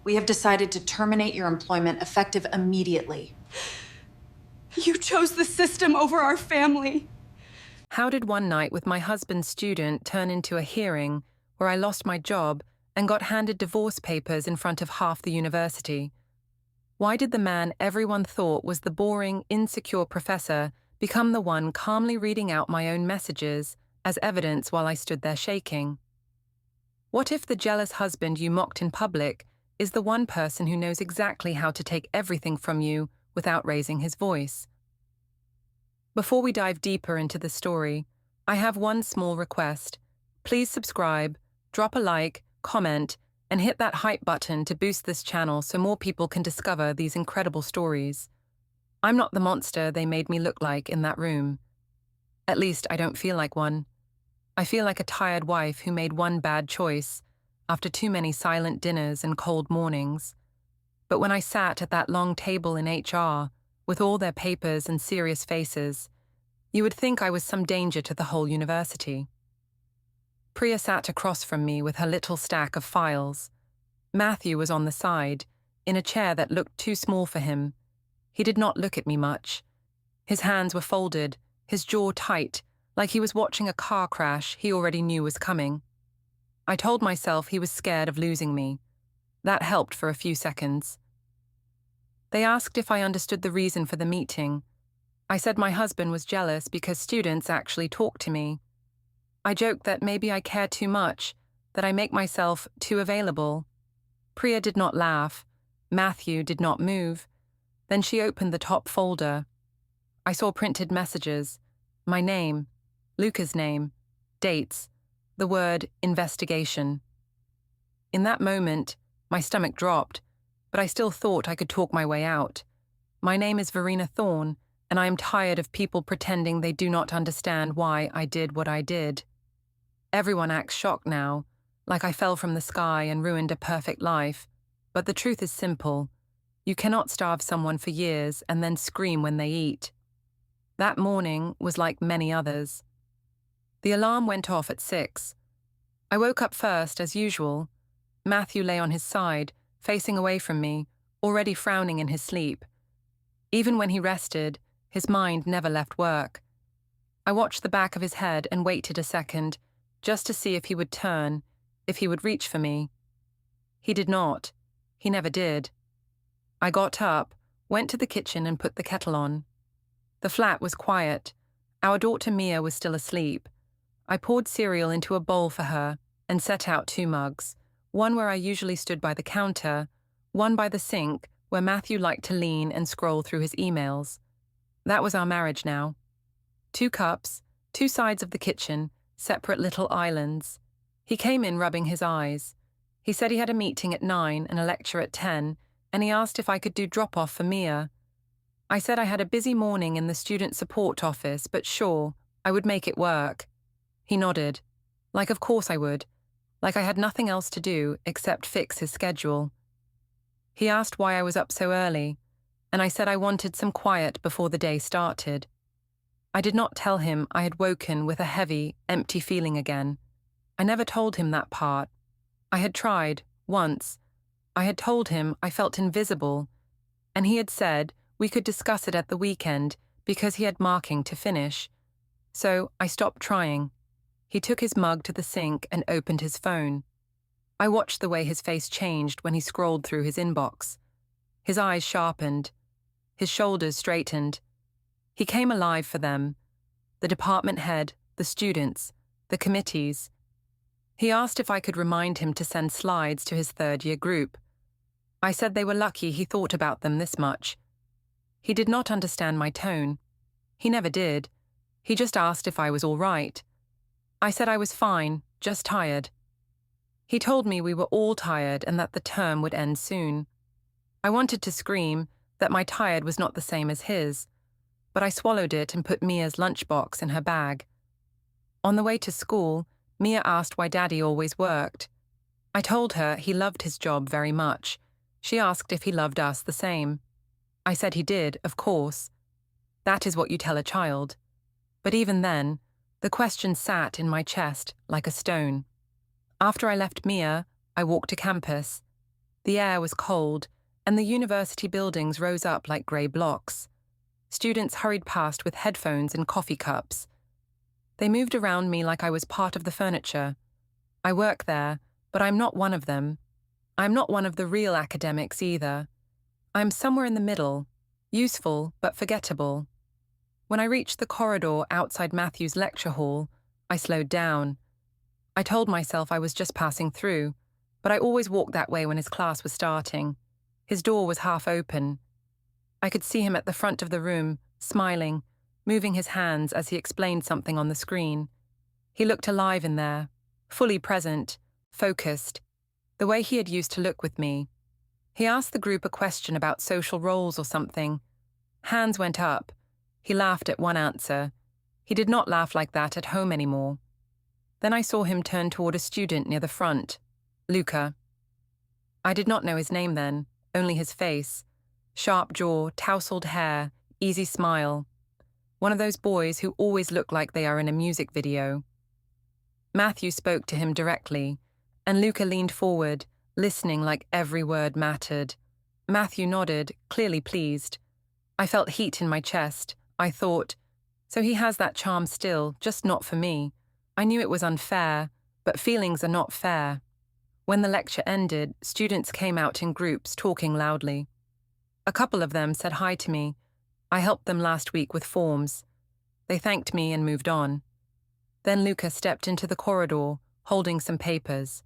We have decided to terminate your employment effective immediately. You chose the system over our family. How did one night with my husband's student turn into a hearing where I lost my job and got handed divorce papers in front of half the university? Why did the man everyone thought was the boring, insecure professor become the one calmly reading out my own messages as evidence while I stood there shaking? What if the jealous husband you mocked in public is the one person who knows exactly how to take everything from you without raising his voice? Before we dive deeper into the story, I have one small request. Please subscribe, drop a like, comment, and hit that hype button to boost this channel so more people can discover these incredible stories. I'm not the monster they made me look like in that room. At least I don't feel like one. I feel like a tired wife who made one bad choice after too many silent dinners and cold mornings. But when I sat at that long table in HR, with all their papers and serious faces, you would think I was some danger to the whole university. Priya sat across from me with her little stack of files. Matthew was on the side, in a chair that looked too small for him. He did not look at me much. His hands were folded, his jaw tight, like he was watching a car crash he already knew was coming. I told myself he was scared of losing me. That helped for a few seconds. They asked if I understood the reason for the meeting. I said my husband was jealous because students actually talked to me. I joked that maybe I care too much, that I make myself too available. Priya did not laugh. Matthew did not move. Then she opened the top folder. I saw printed messages, my name, Luca's name, dates, the word investigation. In that moment, my stomach dropped, but I still thought I could talk my way out. My name is Verena Thorne, and I am tired of people pretending they do not understand why I did what I did. Everyone acts shocked now, like I fell from the sky and ruined a perfect life, but the truth is simple. You cannot starve someone for years and then scream when they eat. That morning was like many others. The alarm went off at 6. I woke up first, as usual. Matthew lay on his side, facing away from me, already frowning in his sleep. Even when he rested, his mind never left work. I watched the back of his head and waited a second, just to see if he would turn, if he would reach for me. He did not. He never did. I got up, went to the kitchen and put the kettle on. The flat was quiet. Our daughter Mia was still asleep. I poured cereal into a bowl for her and set out 2 mugs, one where I usually stood by the counter, one by the sink where Matthew liked to lean and scroll through his emails. That was our marriage now. 2 cups, 2 sides of the kitchen, separate little islands. He came in rubbing his eyes. He said he had a meeting at 9 and a lecture at 10, and he asked if I could do drop-off for Mia. I said I had a busy morning in the student support office, but sure, I would make it work. He nodded. Like of course I would. Like I had nothing else to do except fix his schedule. He asked why I was up so early, and I said I wanted some quiet before the day started. I did not tell him I had woken with a heavy, empty feeling again. I never told him that part. I had tried, once. I had told him I felt invisible, and he had said we could discuss it at the weekend because he had marking to finish. So I stopped trying. He took his mug to the sink and opened his phone. I watched the way his face changed when he scrolled through his inbox. His eyes sharpened. His shoulders straightened. He came alive for them. The department head, the students, the committees. He asked if I could remind him to send slides to his third-year group. I said they were lucky he thought about them this much. He did not understand my tone. He never did. He just asked if I was all right. I said I was fine, just tired. He told me we were all tired and that the term would end soon. I wanted to scream that my tired was not the same as his, but I swallowed it and put Mia's lunchbox in her bag. On the way to school, Mia asked why Daddy always worked. I told her he loved his job very much. She asked if he loved us the same. I said he did, of course. That is what you tell a child. But even then, the question sat in my chest like a stone. After I left Mia, I walked to campus. The air was cold, and the university buildings rose up like grey blocks. Students hurried past with headphones and coffee cups. They moved around me like I was part of the furniture. I work there, but I'm not one of them. I'm not one of the real academics either. I'm somewhere in the middle, useful but forgettable. When I reached the corridor outside Matthew's lecture hall, I slowed down. I told myself I was just passing through, but I always walked that way when his class was starting. His door was half open. I could see him at the front of the room, smiling, moving his hands as he explained something on the screen. He looked alive in there, fully present, focused, the way he had used to look with me. He asked the group a question about social roles or something. Hands went up. He laughed at one answer. He did not laugh like that at home anymore. Then I saw him turn toward a student near the front, Luca. I did not know his name then, only his face. Sharp jaw, tousled hair, easy smile. One of those boys who always look like they are in a music video. Matthew spoke to him directly, and Luca leaned forward, listening like every word mattered. Matthew nodded, clearly pleased. I felt heat in my chest. I thought, so he has that charm still, just not for me. I knew it was unfair, but feelings are not fair. When the lecture ended, students came out in groups, talking loudly. A couple of them said hi to me. I helped them last week with forms. They thanked me and moved on. Then Luca stepped into the corridor, holding some papers.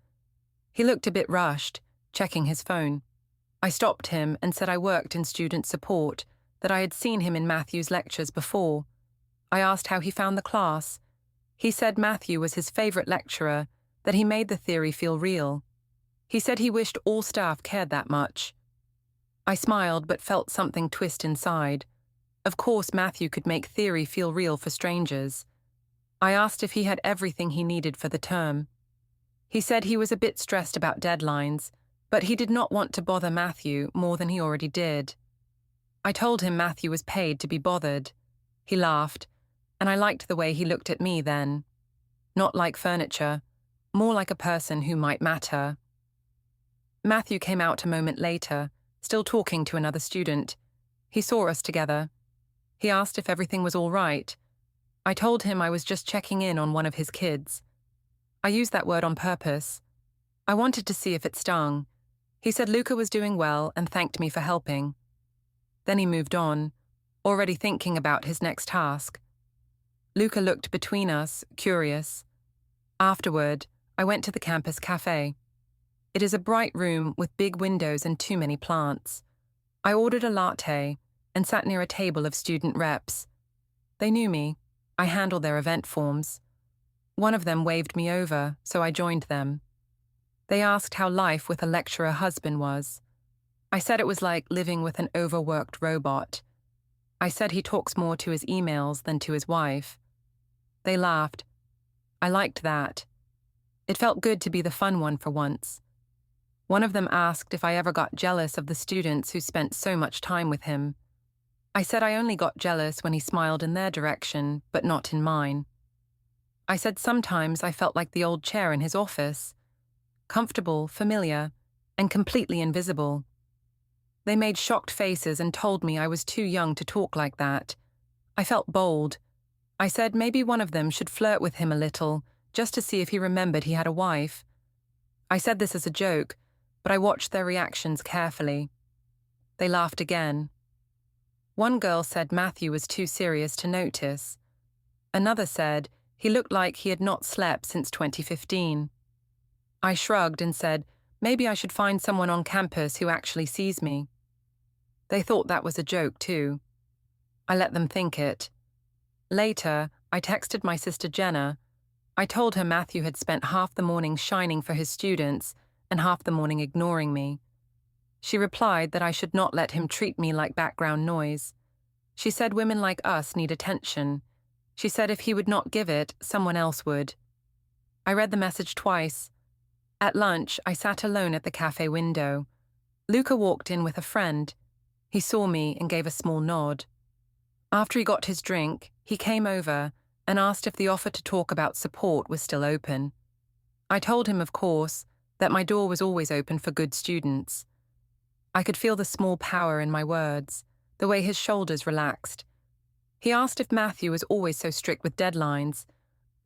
He looked a bit rushed, checking his phone. I stopped him and said I worked in student support, that I had seen him in Matthew's lectures before. I asked how he found the class. He said Matthew was his favourite lecturer, that he made the theory feel real. He said he wished all staff cared that much. I smiled but felt something twist inside. Of course Matthew could make theory feel real for strangers. I asked if he had everything he needed for the term. He said he was a bit stressed about deadlines, but he did not want to bother Matthew more than he already did. I told him Matthew was paid to be bothered. He laughed, and I liked the way he looked at me then. Not like furniture, more like a person who might matter. Matthew came out a moment later, still talking to another student. He saw us together. He asked if everything was all right. I told him I was just checking in on one of his kids. I used that word on purpose. I wanted to see if it stung. He said Luca was doing well and thanked me for helping. Then he moved on, already thinking about his next task. Luca looked between us, curious. Afterward, I went to the campus cafe. It is a bright room with big windows and too many plants. I ordered a latte and sat near a table of student reps. They knew me. I handled their event forms. One of them waved me over, so I joined them. They asked how life with a lecturer husband was. I said it was like living with an overworked robot. I said he talks more to his emails than to his wife. They laughed. I liked that. It felt good to be the fun one for once. One of them asked if I ever got jealous of the students who spent so much time with him. I said I only got jealous when he smiled in their direction, but not in mine. I said sometimes I felt like the old chair in his office. Comfortable, familiar, and completely invisible. They made shocked faces and told me I was too young to talk like that. I felt bold. I said maybe one of them should flirt with him a little, just to see if he remembered he had a wife. I said this as a joke, but I watched their reactions carefully. They laughed again. One girl said Matthew was too serious to notice. Another said he looked like he had not slept since 2015. I shrugged and said maybe I should find someone on campus who actually sees me. They thought that was a joke too. I let them think it. Later, I texted my sister Jenna. I told her Matthew had spent half the morning shining for his students and half the morning ignoring me. She replied that I should not let him treat me like background noise. She said women like us need attention. She said if he would not give it, someone else would. I read the message twice. At lunch, I sat alone at the cafe window. Luca walked in with a friend. He saw me and gave a small nod. After he got his drink, he came over and asked if the offer to talk about support was still open. I told him, of course, that my door was always open for good students. I could feel the small power in my words, the way his shoulders relaxed. He asked if Matthew was always so strict with deadlines.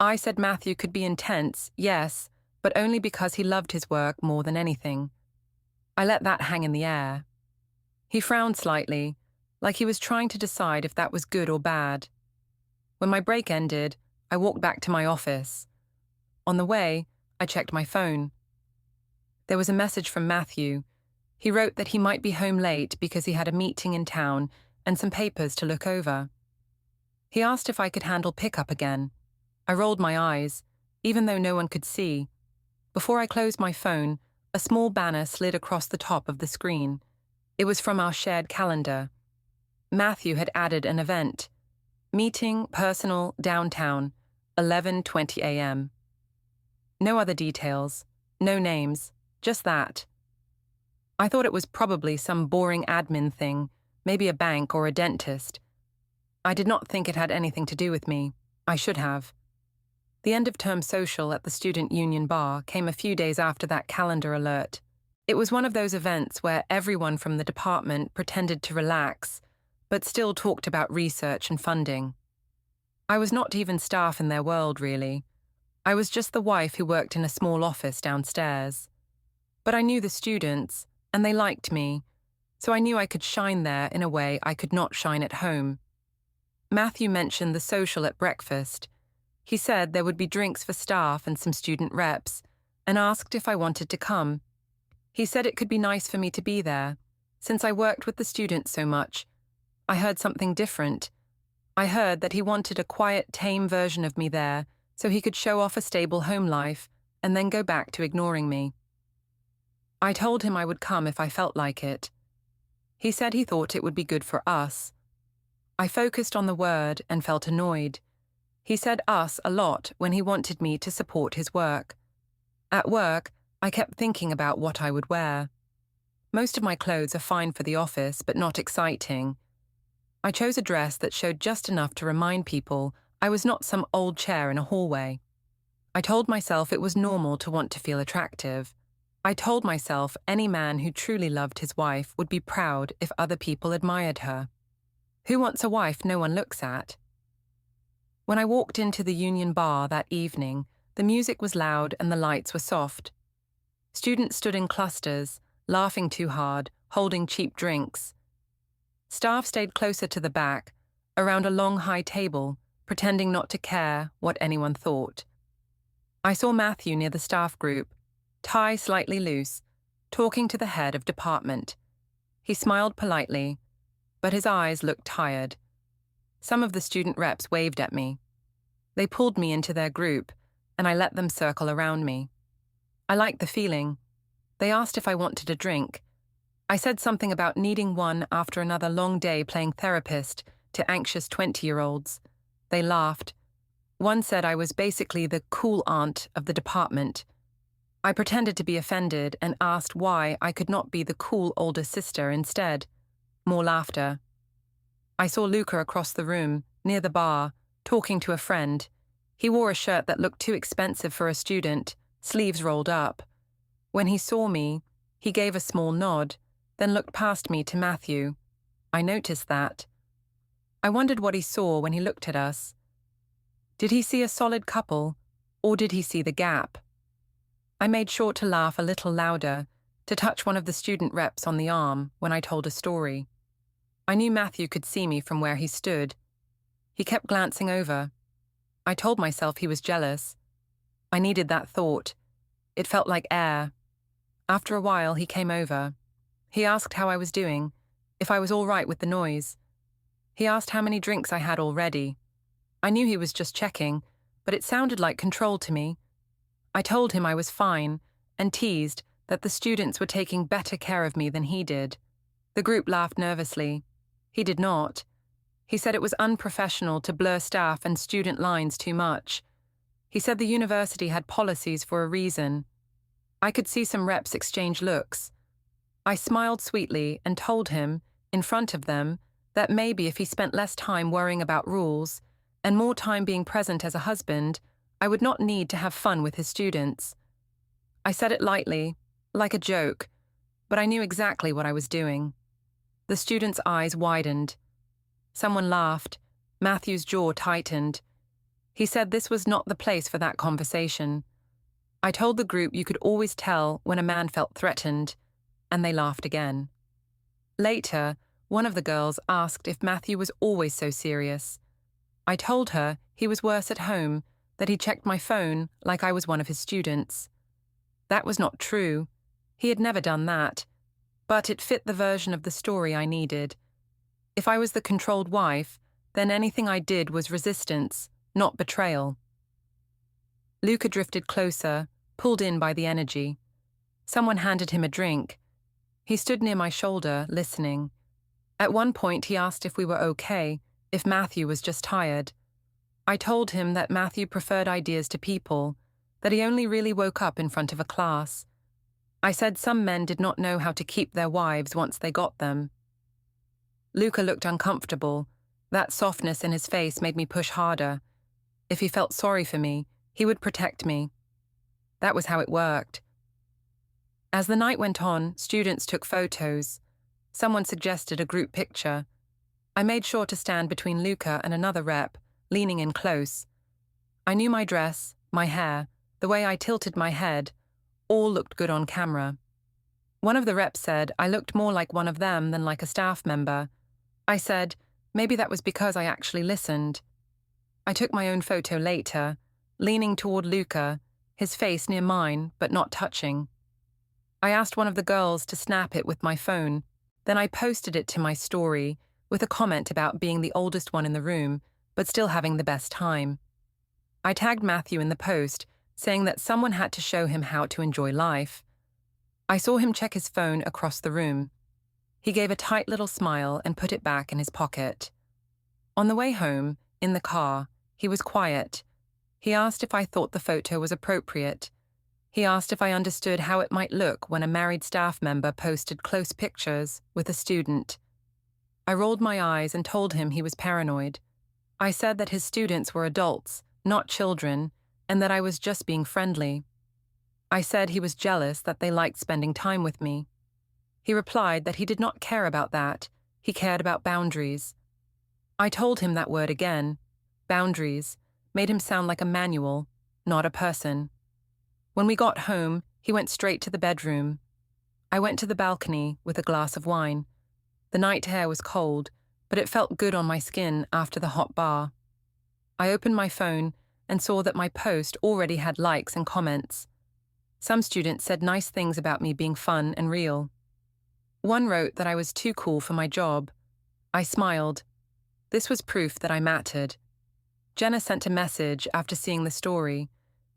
I said Matthew could be intense, yes, but only because he loved his work more than anything. I let that hang in the air. He frowned slightly, like he was trying to decide if that was good or bad. When my break ended, I walked back to my office. On the way, I checked my phone. There was a message from Matthew. He wrote that he might be home late because he had a meeting in town and some papers to look over. He asked if I could handle pickup again. I rolled my eyes, even though no one could see. Before I closed my phone, a small banner slid across the top of the screen. It was from our shared calendar. Matthew had added an event. Meeting, personal, downtown, 11:20 a.m. No other details, no names, just that. I thought it was probably some boring admin thing, maybe a bank or a dentist. I did not think it had anything to do with me. I should have. The end-of-term social at the student union bar came a few days after that calendar alert. It was one of those events where everyone from the department pretended to relax, but still talked about research and funding. I was not even staff in their world, really. I was just the wife who worked in a small office downstairs. But I knew the students, and they liked me, so I knew I could shine there in a way I could not shine at home. Matthew mentioned the social at breakfast. He said there would be drinks for staff and some student reps, and asked if I wanted to come. He said it could be nice for me to be there. Since I worked with the students so much, I heard something different. I heard that he wanted a quiet, tame version of me there so he could show off a stable home life and then go back to ignoring me. I told him I would come if I felt like it. He said he thought it would be good for us. I focused on the word and felt annoyed. He said us a lot when he wanted me to support his work. At work, I kept thinking about what I would wear. Most of my clothes are fine for the office, but not exciting. I chose a dress that showed just enough to remind people I was not some old chair in a hallway. I told myself it was normal to want to feel attractive. I told myself any man who truly loved his wife would be proud if other people admired her. Who wants a wife no one looks at? When I walked into the union bar that evening, the music was loud and the lights were soft. Students stood in clusters, laughing too hard, holding cheap drinks. Staff stayed closer to the back, around a long high table, pretending not to care what anyone thought. I saw Matthew near the staff group, tie slightly loose, talking to the head of department. He smiled politely, but his eyes looked tired. Some of the student reps waved at me. They pulled me into their group, and I let them circle around me. I liked the feeling. They asked if I wanted a drink. I said something about needing one after another long day playing therapist to anxious 20-year-olds. They laughed. One said I was basically the cool aunt of the department. I pretended to be offended and asked why I could not be the cool older sister instead. More laughter. I saw Luca across the room, near the bar, talking to a friend. He wore a shirt that looked too expensive for a student, sleeves rolled up. When he saw me, he gave a small nod, then looked past me to Matthew. I noticed that. I wondered what he saw when he looked at us. Did he see a solid couple, or did he see the gap? I made sure to laugh a little louder, to touch one of the student reps on the arm when I told a story. I knew Matthew could see me from where he stood. He kept glancing over. I told myself he was jealous. I needed that thought. It felt like air. After a while, he came over. He asked how I was doing, if I was all right with the noise. He asked how many drinks I had already. I knew he was just checking, but it sounded like control to me. I told him I was fine and teased that the students were taking better care of me than he did. The group laughed nervously. He did not. He said it was unprofessional to blur staff and student lines too much. He said the university had policies for a reason. I could see some reps exchange looks. I smiled sweetly and told him, in front of them, that maybe if he spent less time worrying about rules and more time being present as a husband, I would not need to have fun with his students. I said it lightly, like a joke, but I knew exactly what I was doing. The student's eyes widened. Someone laughed. Matthew's jaw tightened. He said this was not the place for that conversation. I told the group you could always tell when a man felt threatened, and they laughed again. Later, one of the girls asked if Matthew was always so serious. I told her he was worse at home, that he checked my phone like I was one of his students. That was not true. He had never done that, but it fit the version of the story I needed. If I was the controlled wife, then anything I did was resistance, not betrayal. Luca drifted closer, pulled in by the energy. Someone handed him a drink. He stood near my shoulder, listening. At one point he asked if we were okay, if Matthew was just tired. I told him that Matthew preferred ideas to people, that he only really woke up in front of a class. I said some men did not know how to keep their wives once they got them. Luca looked uncomfortable. That softness in his face made me push harder. If he felt sorry for me, he would protect me. That was how it worked. As the night went on, students took photos. Someone suggested a group picture. I made sure to stand between Luca and another rep, leaning in close. I knew my dress, my hair, the way I tilted my head, all looked good on camera. One of the reps said I looked more like one of them than like a staff member. I said, maybe that was because I actually listened. I took my own photo later, leaning toward Luca, his face near mine, but not touching. I asked one of the girls to snap it with my phone. Then I posted it to my story, with a comment about being the oldest one in the room, but still having the best time. I tagged Matthew in the post, saying that someone had to show him how to enjoy life. I saw him check his phone across the room. He gave a tight little smile and put it back in his pocket. On the way home, in the car, he was quiet. He asked if I thought the photo was appropriate. He asked if I understood how it might look when a married staff member posted close pictures with a student. I rolled my eyes and told him he was paranoid. I said that his students were adults, not children, and that I was just being friendly. I said he was jealous that they liked spending time with me. He replied that he did not care about that, he cared about boundaries. I told him that word again, boundaries, made him sound like a manual, not a person. When we got home, he went straight to the bedroom. I went to the balcony with a glass of wine. The night air was cold, but it felt good on my skin after the hot bar. I opened my phone and saw that my post already had likes and comments. Some students said nice things about me being fun and real. One wrote that I was too cool for my job. I smiled. This was proof that I mattered. Jenna sent a message after seeing the story.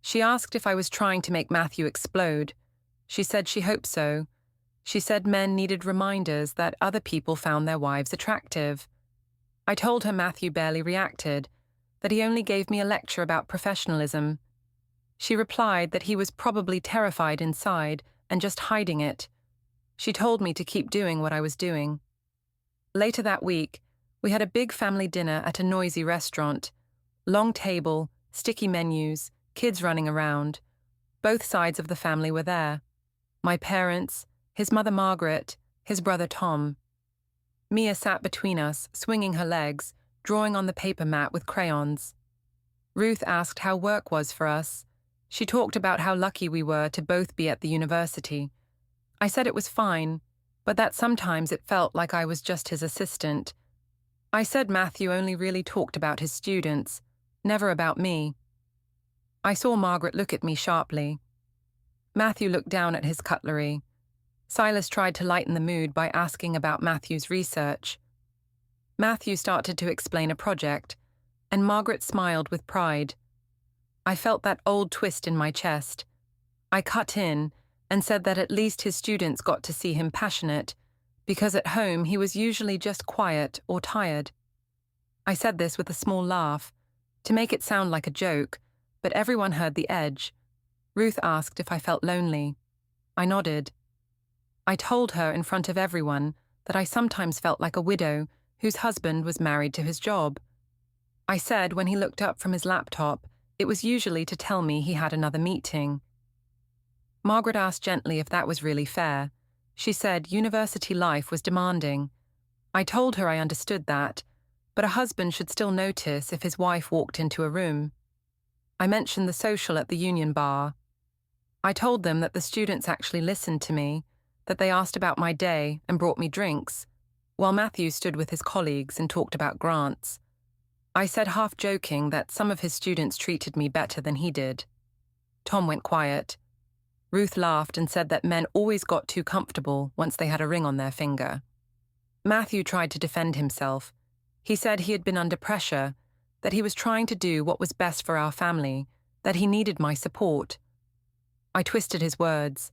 She asked if I was trying to make Matthew explode. She said she hoped so. She said men needed reminders that other people found their wives attractive. I told her Matthew barely reacted, that he only gave me a lecture about professionalism. She replied that he was probably terrified inside and just hiding it. She told me to keep doing what I was doing. Later that week, we had a big family dinner at a noisy restaurant. Long table, sticky menus, kids running around. Both sides of the family were there. My parents, his mother Margaret, his brother Tom. Mia sat between us, swinging her legs, drawing on the paper mat with crayons. Ruth asked how work was for us. She talked about how lucky we were to both be at the university. I said it was fine, but that sometimes it felt like I was just his assistant. I said Matthew only really talked about his students, never about me. I saw Margaret look at me sharply. Matthew looked down at his cutlery. Silas tried to lighten the mood by asking about Matthew's research. Matthew started to explain a project, and Margaret smiled with pride. I felt that old twist in my chest. I cut in and said that at least his students got to see him passionate, because at home he was usually just quiet or tired. I said this with a small laugh, to make it sound like a joke, but everyone heard the edge. Ruth asked if I felt lonely. I nodded. I told her in front of everyone that I sometimes felt like a widow whose husband was married to his job. I said when he looked up from his laptop, it was usually to tell me he had another meeting. Margaret asked gently if that was really fair. She said university life was demanding. I told her I understood that, but a husband should still notice if his wife walked into a room. I mentioned the social at the union bar. I told them that the students actually listened to me, that they asked about my day and brought me drinks, while Matthew stood with his colleagues and talked about grants. I said half joking that some of his students treated me better than he did. Tom went quiet. Ruth laughed and said that men always got too comfortable once they had a ring on their finger. Matthew tried to defend himself. He said he had been under pressure, that he was trying to do what was best for our family, that he needed my support. I twisted his words.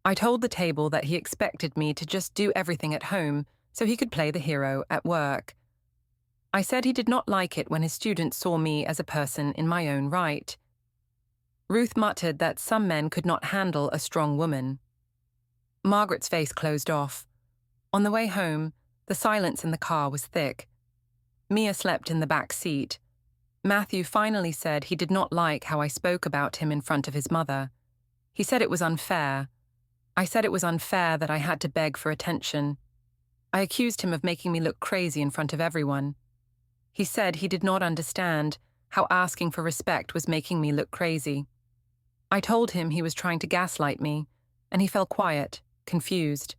I told the table that he expected me to just do everything at home so he could play the hero at work. I said he did not like it when his students saw me as a person in my own right. Ruth muttered that some men could not handle a strong woman. Margaret's face closed off. On the way home, the silence in the car was thick. Mia slept in the back seat. Matthew finally said he did not like how I spoke about him in front of his mother. He said it was unfair. I said it was unfair that I had to beg for attention. I accused him of making me look crazy in front of everyone. He said he did not understand how asking for respect was making me look crazy. I told him he was trying to gaslight me, and he fell quiet, confused.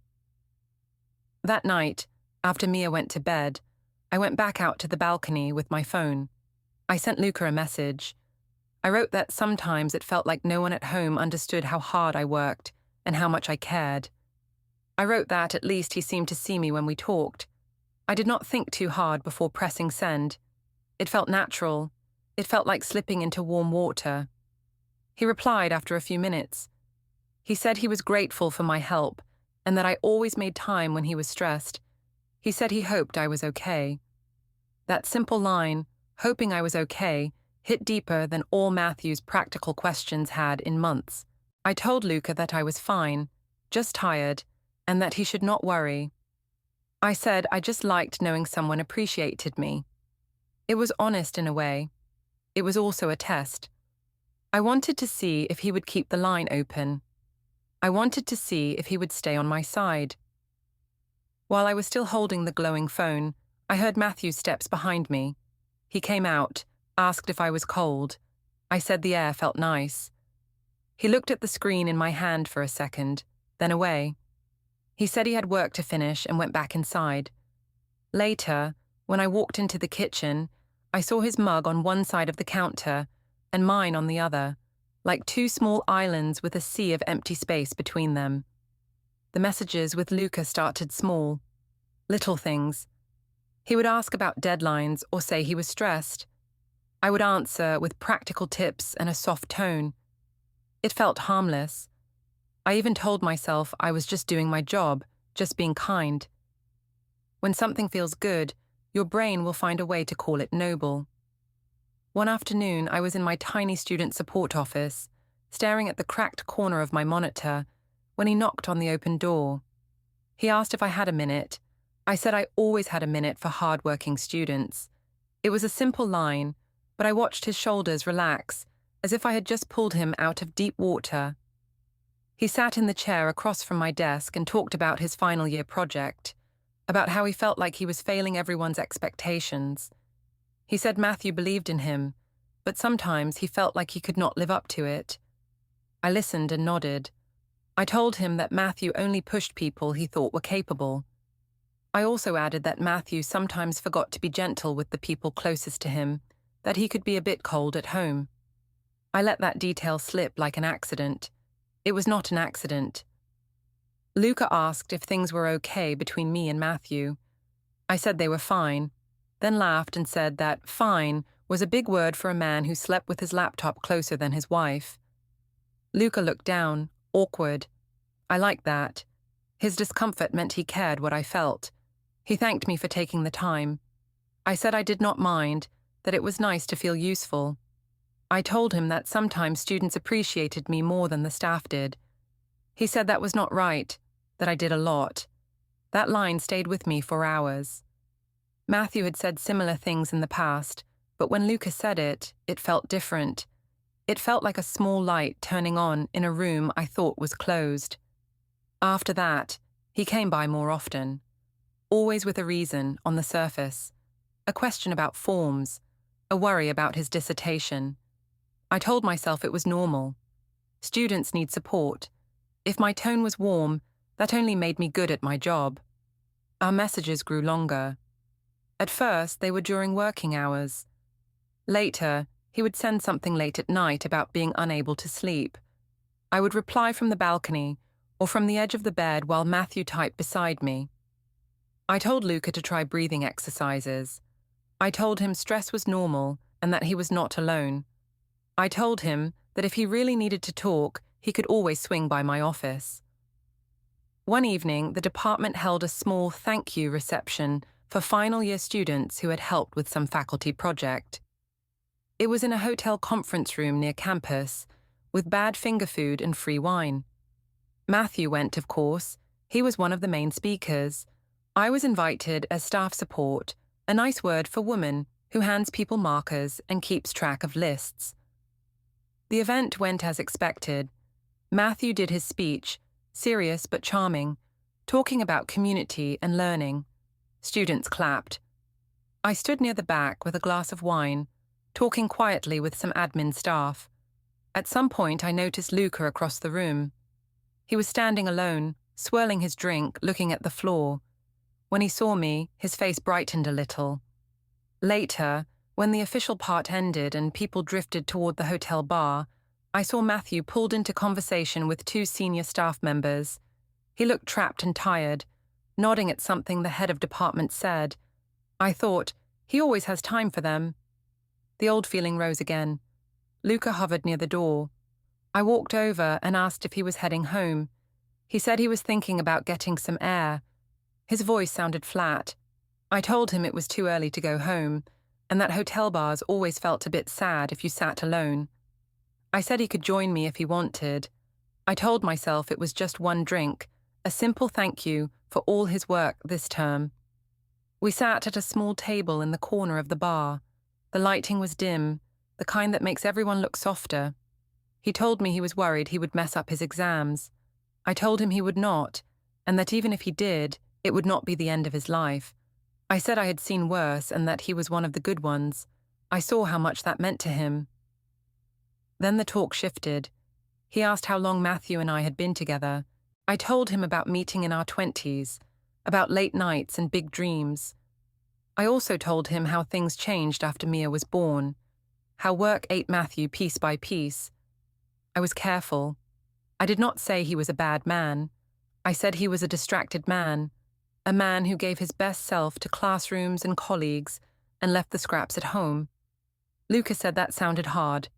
That night, after Mia went to bed, I went back out to the balcony with my phone. I sent Luca a message. I wrote that sometimes it felt like no one at home understood how hard I worked and how much I cared. I wrote that at least he seemed to see me when we talked. I did not think too hard before pressing send. It felt natural. It felt like slipping into warm water. He replied after a few minutes. He said he was grateful for my help and that I always made time when he was stressed. He said he hoped I was okay. That simple line, hoping I was okay, hit deeper than all Matthew's practical questions had in months. I told Luca that I was fine, just tired, and that he should not worry. I said I just liked knowing someone appreciated me. It was honest in a way. It was also a test. I wanted to see if he would keep the line open. I wanted to see if he would stay on my side. While I was still holding the glowing phone, I heard Matthew's steps behind me. He came out, asked if I was cold. I said the air felt nice. He looked at the screen in my hand for a second, then away. He said he had work to finish and went back inside. Later, when I walked into the kitchen, I saw his mug on one side of the counter and mine on the other, like two small islands with a sea of empty space between them. The messages with Luca started small, little things. He would ask about deadlines or say he was stressed. I would answer with practical tips and a soft tone. It felt harmless. I even told myself I was just doing my job, just being kind. When something feels good, your brain will find a way to call it noble. One afternoon, I was in my tiny student support office, staring at the cracked corner of my monitor, when he knocked on the open door. He asked if I had a minute. I said I always had a minute for hard-working students. It was a simple line, but I watched his shoulders relax, as if I had just pulled him out of deep water. He sat in the chair across from my desk and talked about his final year project, about how he felt like he was failing everyone's expectations. He said Matthew believed in him, but sometimes he felt like he could not live up to it. I listened and nodded. I told him that Matthew only pushed people he thought were capable. I also added that Matthew sometimes forgot to be gentle with the people closest to him, that he could be a bit cold at home. I let that detail slip like an accident. It was not an accident. Luca asked if things were okay between me and Matthew. I said they were fine, then laughed and said that fine was a big word for a man who slept with his laptop closer than his wife. Luca looked down, awkward. I liked that. His discomfort meant he cared what I felt. He thanked me for taking the time. I said I did not mind, that it was nice to feel useful. I told him that sometimes students appreciated me more than the staff did. He said that was not right, that I did a lot. That line stayed with me for hours. Matthew had said similar things in the past, but when Luca said it, it felt different. It felt like a small light turning on in a room I thought was closed. After that, He came by more often, always with a reason on the surface, a question about forms, a worry about his dissertation. I told myself it was normal. Students need support. If my tone was warm, that only made me good at my job. Our messages grew longer. At first, they were during working hours. Later, he would send something late at night about being unable to sleep. I would reply from the balcony or from the edge of the bed while Matthew typed beside me. I told Luca to try breathing exercises. I told him stress was normal and that he was not alone. I told him that if he really needed to talk, he could always swing by my office. One evening, the department held a small thank you reception for final year students who had helped with some faculty project. It was in a hotel conference room near campus, with bad finger food and free wine. Matthew went, of course. He was one of the main speakers. I was invited as staff support, a nice word for woman who hands people markers and keeps track of lists. The event went as expected. Matthew did his speech, serious but charming, talking about community and learning. Students clapped. I stood near the back with a glass of wine, talking quietly with some admin staff. At some point, I noticed Luca across the room. He was standing alone, swirling his drink, looking at the floor. When he saw me, his face brightened a little. Later, when the official part ended and people drifted toward the hotel bar, I saw Matthew pulled into conversation with two senior staff members. He looked trapped and tired, nodding at something the head of department said. I thought, he always has time for them. The old feeling rose again. Luca hovered near the door. I walked over and asked if he was heading home. He said he was thinking about getting some air. His voice sounded flat. I told him it was too early to go home, and that hotel bars always felt a bit sad if you sat alone. I said he could join me if he wanted. I told myself it was just one drink, a simple thank you for all his work this term. We sat at a small table in the corner of the bar. The lighting was dim, the kind that makes everyone look softer. He told me he was worried he would mess up his exams. I told him he would not, and that even if he did, it would not be the end of his life. I said I had seen worse and that he was one of the good ones. I saw how much that meant to him. Then the talk shifted. He asked how long Matthew and I had been together. I told him about meeting in our 20s, about late nights and big dreams. I also told him how things changed after Mia was born, how work ate Matthew piece by piece. I was careful. I did not say he was a bad man. I said he was a distracted man, a man who gave his best self to classrooms and colleagues and left the scraps at home. Luca said that sounded hard.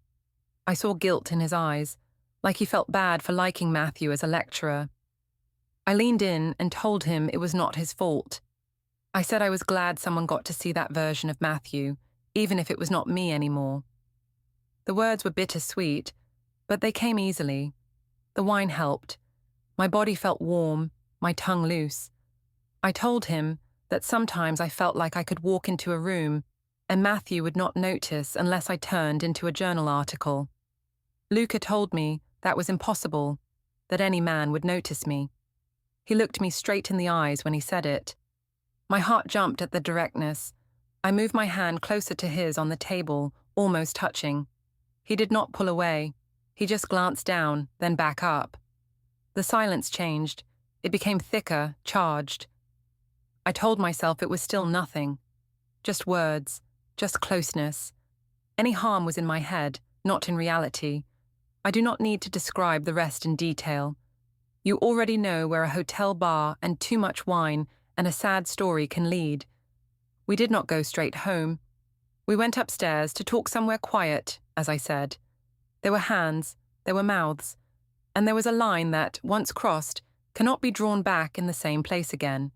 I saw guilt in his eyes, like he felt bad for liking Matthew as a lecturer. I leaned in and told him it was not his fault. I said I was glad someone got to see that version of Matthew, even if it was not me anymore. The words were bittersweet, but they came easily. The wine helped. My body felt warm, my tongue loose. I told him that sometimes I felt like I could walk into a room and Matthew would not notice unless I turned into a journal article. Luca told me that was impossible, that any man would notice me. He looked me straight in the eyes when he said it. My heart jumped at the directness. I moved my hand closer to his on the table, almost touching. He did not pull away. He just glanced down, then back up. The silence changed. It became thicker, charged. I told myself it was still nothing. Just words, just closeness. Any harm was in my head, not in reality. I do not need to describe the rest in detail. You already know where a hotel bar and too much wine and a sad story can lead. We did not go straight home. We went upstairs to talk somewhere quiet, as I said. There were hands, there were mouths, and there was a line that, once crossed, cannot be drawn back in the same place again.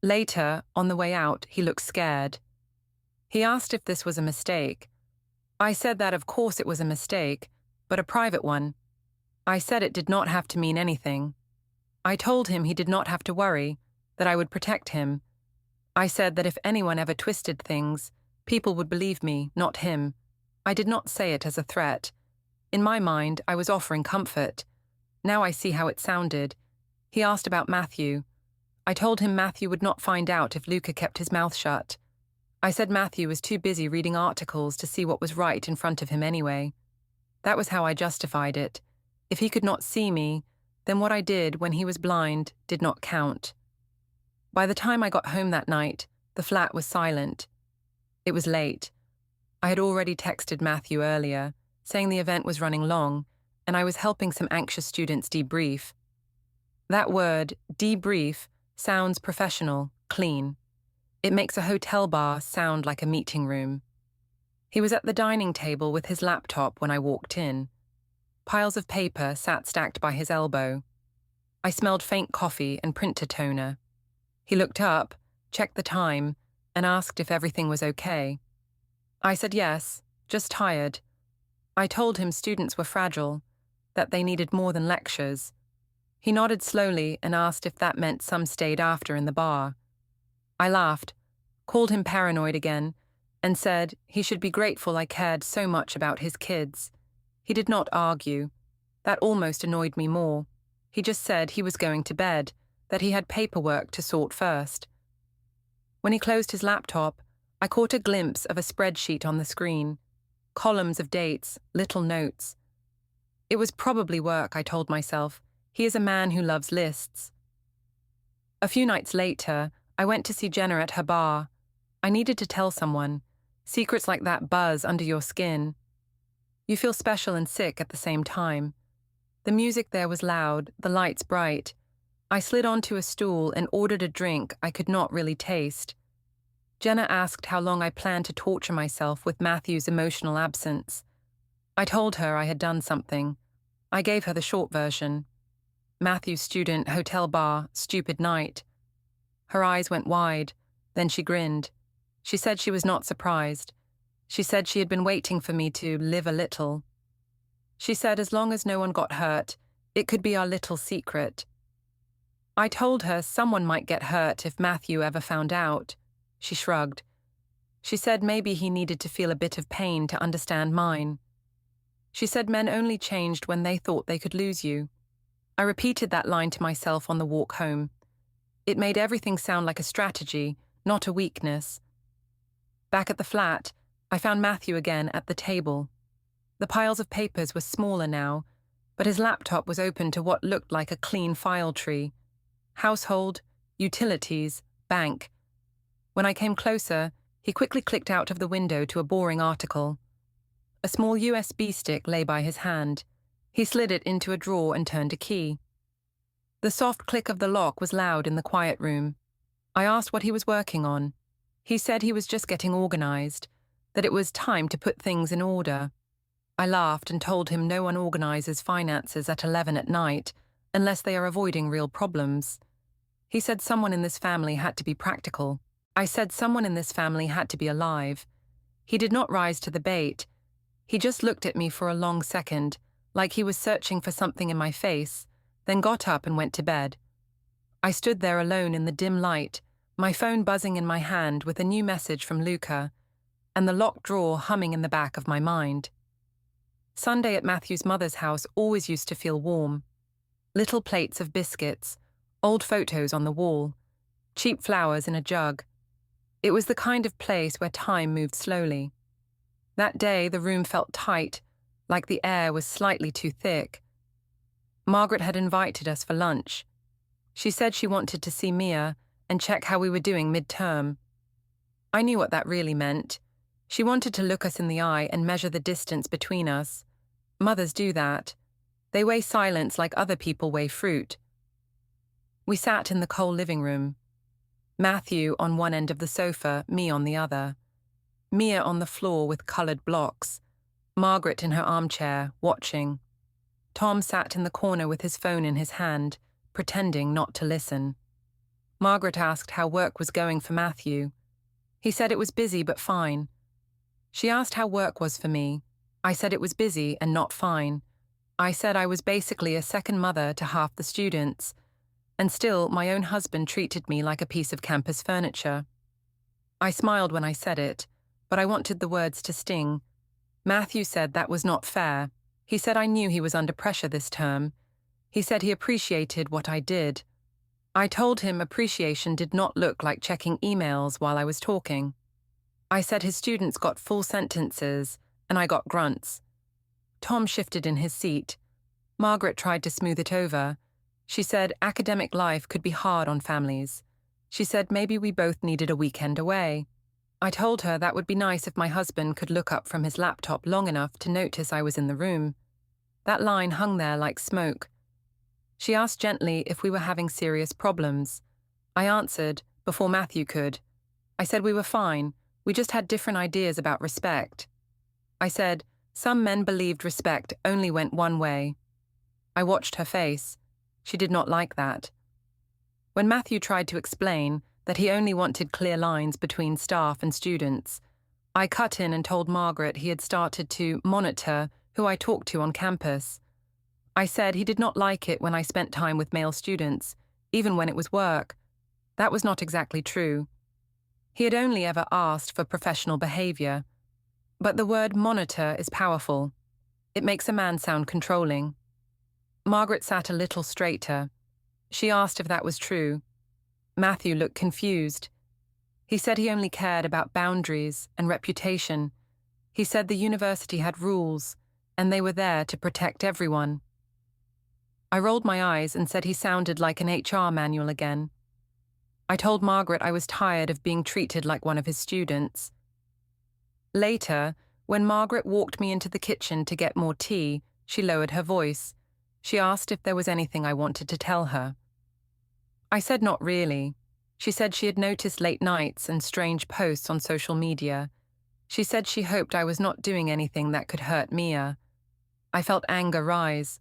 Later, on the way out, he looked scared. He asked if this was a mistake. I said that of course it was a mistake, but a private one. I said it did not have to mean anything. I told him he did not have to worry, that I would protect him. I said that if anyone ever twisted things, people would believe me, not him. I did not say it as a threat. In my mind, I was offering comfort. Now I see how it sounded. He asked about Matthew. I told him Matthew would not find out if Luca kept his mouth shut. I said Matthew was too busy reading articles to see what was right in front of him anyway. That was how I justified it. If he could not see me, then what I did when he was blind did not count. By the time I got home that night, the flat was silent. It was late. I had already texted Matthew earlier, saying the event was running long, and I was helping some anxious students debrief. That word, debrief, sounds professional, clean. It makes a hotel bar sound like a meeting room. He was at the dining table with his laptop when I walked in. Piles of paper sat stacked by his elbow. I smelled faint coffee and printer toner. He looked up, checked the time, and asked if everything was okay. I said yes, just tired. I told him students were fragile, that they needed more than lectures. He nodded slowly and asked if that meant some stayed after in the bar. I laughed, called him paranoid again, and said he should be grateful I cared so much about his kids. He did not argue. That almost annoyed me more. He just said he was going to bed, that he had paperwork to sort first. When he closed his laptop, I caught a glimpse of a spreadsheet on the screen. Columns of dates, little notes. It was probably work, I told myself. He is a man who loves lists. A few nights later, I went to see Jenna at her bar. I needed to tell someone. Secrets like that buzz under your skin. You feel special and sick at the same time. The music there was loud, the lights bright. I slid onto a stool and ordered a drink I could not really taste. Jenna asked how long I planned to torture myself with Matthew's emotional absence. I told her I had done something. I gave her the short version. Matthew's student, hotel bar, stupid night. Her eyes went wide, then she grinned. She said she was not surprised. She said she had been waiting for me to live a little. She said as long as no one got hurt, it could be our little secret. I told her someone might get hurt if Matthew ever found out. She shrugged. She said maybe he needed to feel a bit of pain to understand mine. She said men only changed when they thought they could lose you. I repeated that line to myself on the walk home. It made everything sound like a strategy, not a weakness. Back at the flat, I found Matthew again at the table. The piles of papers were smaller now, but his laptop was open to what looked like a clean file tree. Household, utilities, bank. When I came closer, he quickly clicked out of the window to a boring article. A small USB stick lay by his hand. He slid it into a drawer and turned a key. The soft click of the lock was loud in the quiet room. I asked what he was working on. He said he was just getting organized, that it was time to put things in order. I laughed and told him no one organizes finances at 11 at night unless they are avoiding real problems. He said someone in this family had to be practical. I said someone in this family had to be alive. He did not rise to the bait. He just looked at me for a long second, like he was searching for something in my face, then got up and went to bed. I stood there alone in the dim light, my phone buzzing in my hand with a new message from Luca, and the locked drawer humming in the back of my mind. Sunday at Matthew's mother's house always used to feel warm. Little plates of biscuits, old photos on the wall, cheap flowers in a jug. It was the kind of place where time moved slowly. That day, the room felt tight, like the air was slightly too thick. Margaret had invited us for lunch. She said she wanted to see Mia and check how we were doing mid-term. I knew what that really meant. She wanted to look us in the eye and measure the distance between us. Mothers do that. They weigh silence like other people weigh fruit. We sat in the cold living room. Matthew on one end of the sofa, me on the other. Mia on the floor with coloured blocks. Margaret in her armchair, watching. Tom sat in the corner with his phone in his hand, pretending not to listen. Margaret asked how work was going for Matthew. He said it was busy but fine. She asked how work was for me. I said it was busy and not fine. I said I was basically a second mother to half the students, and still my own husband treated me like a piece of campus furniture. I smiled when I said it, but I wanted the words to sting. Matthew said that was not fair. He said I knew he was under pressure this term. He said he appreciated what I did. I told him appreciation did not look like checking emails while I was talking. I said his students got full sentences, and I got grunts. Tom shifted in his seat. Margaret tried to smooth it over. She said academic life could be hard on families. She said maybe we both needed a weekend away. I told her that would be nice if my husband could look up from his laptop long enough to notice I was in the room. That line hung there like smoke. She asked gently if we were having serious problems. I answered before Matthew could. I said we were fine. We just had different ideas about respect. I said some men believed respect only went one way. I watched her face. She did not like that. When Matthew tried to explain that he only wanted clear lines between staff and students, I cut in and told Margaret he had started to monitor who I talked to on campus. I said he did not like it when I spent time with male students, even when it was work. That was not exactly true. He had only ever asked for professional behavior. But the word monitor is powerful. It makes a man sound controlling. Margaret sat a little straighter. She asked if that was true. Matthew looked confused. He said he only cared about boundaries and reputation. He said the university had rules, and they were there to protect everyone. I rolled my eyes and said he sounded like an HR manual again. I told Margaret I was tired of being treated like one of his students. Later, when Margaret walked me into the kitchen to get more tea, she lowered her voice. She asked if there was anything I wanted to tell her. I said not really. She said she had noticed late nights and strange posts on social media. She said she hoped I was not doing anything that could hurt Mia. I felt anger rise.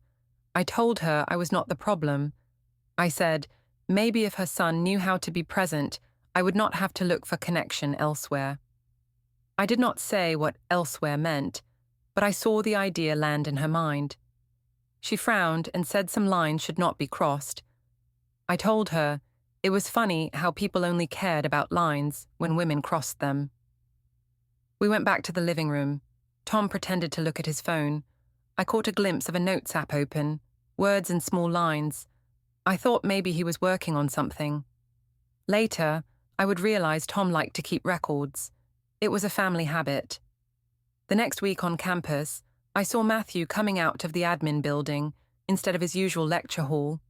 I told her I was not the problem. I said, maybe if her son knew how to be present, I would not have to look for connection elsewhere. I did not say what elsewhere meant, but I saw the idea land in her mind. She frowned and said some lines should not be crossed. I told her it was funny how people only cared about lines when women crossed them. We went back to the living room. Tom pretended to look at his phone. I caught a glimpse of a notes app open, words in small lines. I thought maybe he was working on something. Later, I would realize Tom liked to keep records. It was a family habit. The next week on campus, I saw Matthew coming out of the admin building instead of his usual lecture hall.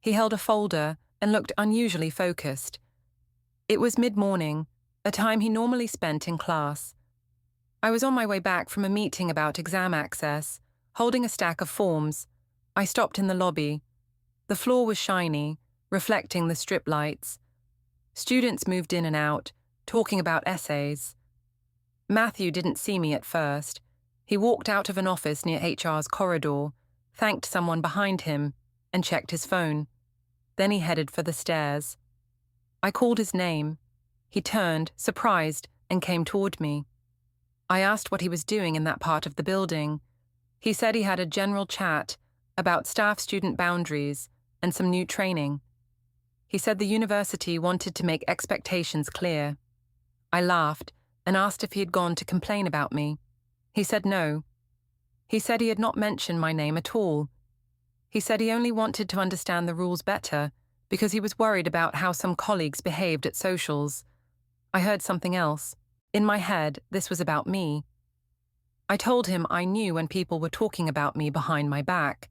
He held a folder and looked unusually focused. It was mid-morning, a time he normally spent in class. I was on my way back from a meeting about exam access, holding a stack of forms. I stopped in the lobby. The floor was shiny, reflecting the strip lights. Students moved in and out, talking about essays. Matthew didn't see me at first. He walked out of an office near HR's corridor, thanked someone behind him, and checked his phone. Then he headed for the stairs. I called his name. He turned, surprised, and came toward me. I asked what he was doing in that part of the building. He said he had a general chat about staff-student boundaries and some new training. He said the university wanted to make expectations clear. I laughed and asked if he had gone to complain about me. He said no. He said he had not mentioned my name at all. He said he only wanted to understand the rules better because he was worried about how some colleagues behaved at socials. I heard something else. In my head, this was about me. I told him I knew when people were talking about me behind my back.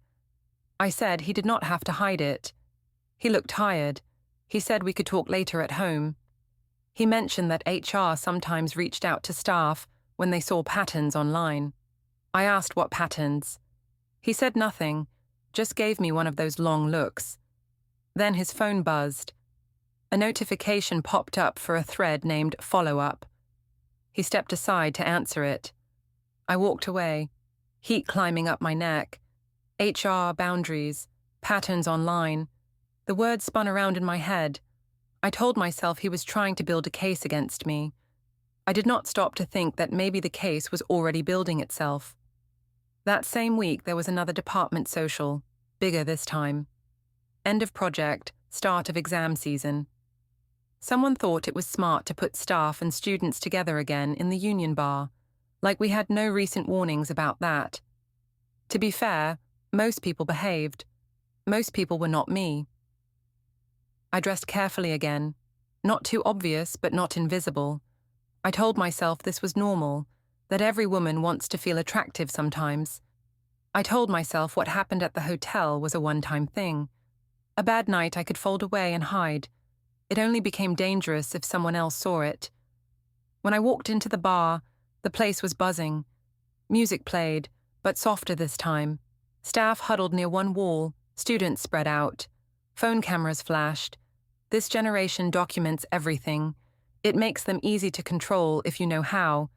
I said he did not have to hide it. He looked tired. He said we could talk later at home. He mentioned that HR sometimes reached out to staff when they saw patterns online. I asked what patterns. He said nothing, just gave me one of those long looks. Then his phone buzzed. A notification popped up for a thread named Follow Up. He stepped aside to answer it. I walked away, heat climbing up my neck. HR, boundaries, patterns online. The words spun around in my head. I told myself he was trying to build a case against me. I did not stop to think that maybe the case was already building itself. That same week there was another department social, bigger this time. End of project, start of exam season. Someone thought it was smart to put staff and students together again in the union bar, like we had no recent warnings about that. To be fair, most people behaved. Most people were not me. I dressed carefully again. Not too obvious, but not invisible. I told myself this was normal, that every woman wants to feel attractive sometimes. I told myself what happened at the hotel was a one-time thing. A bad night I could fold away and hide. It only became dangerous if someone else saw it. When I walked into the bar, the place was buzzing. Music played, but softer this time. Staff huddled near one wall, students spread out. Phone cameras flashed. This generation documents everything. It makes them easy to control if you know how,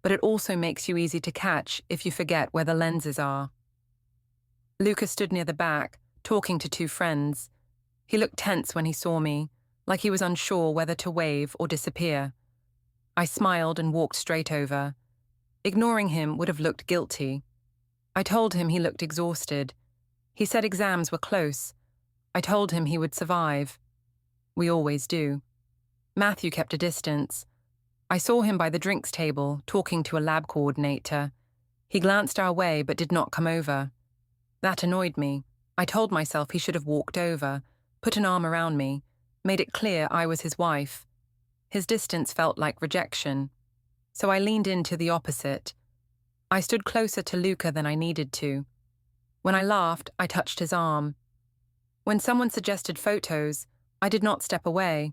but it also makes you easy to catch if you forget where the lenses are. Luca stood near the back, talking to two friends. He looked tense when he saw me, like he was unsure whether to wave or disappear. I smiled and walked straight over. Ignoring him would have looked guilty. I told him he looked exhausted. He said exams were close. I told him he would survive. We always do. Matthew kept a distance. I saw him by the drinks table, talking to a lab coordinator. He glanced our way but did not come over. That annoyed me. I told myself he should have walked over, put an arm around me, made it clear I was his wife. His distance felt like rejection. So I leaned into the opposite. I stood closer to Luca than I needed to. When I laughed, I touched his arm. When someone suggested photos, I did not step away.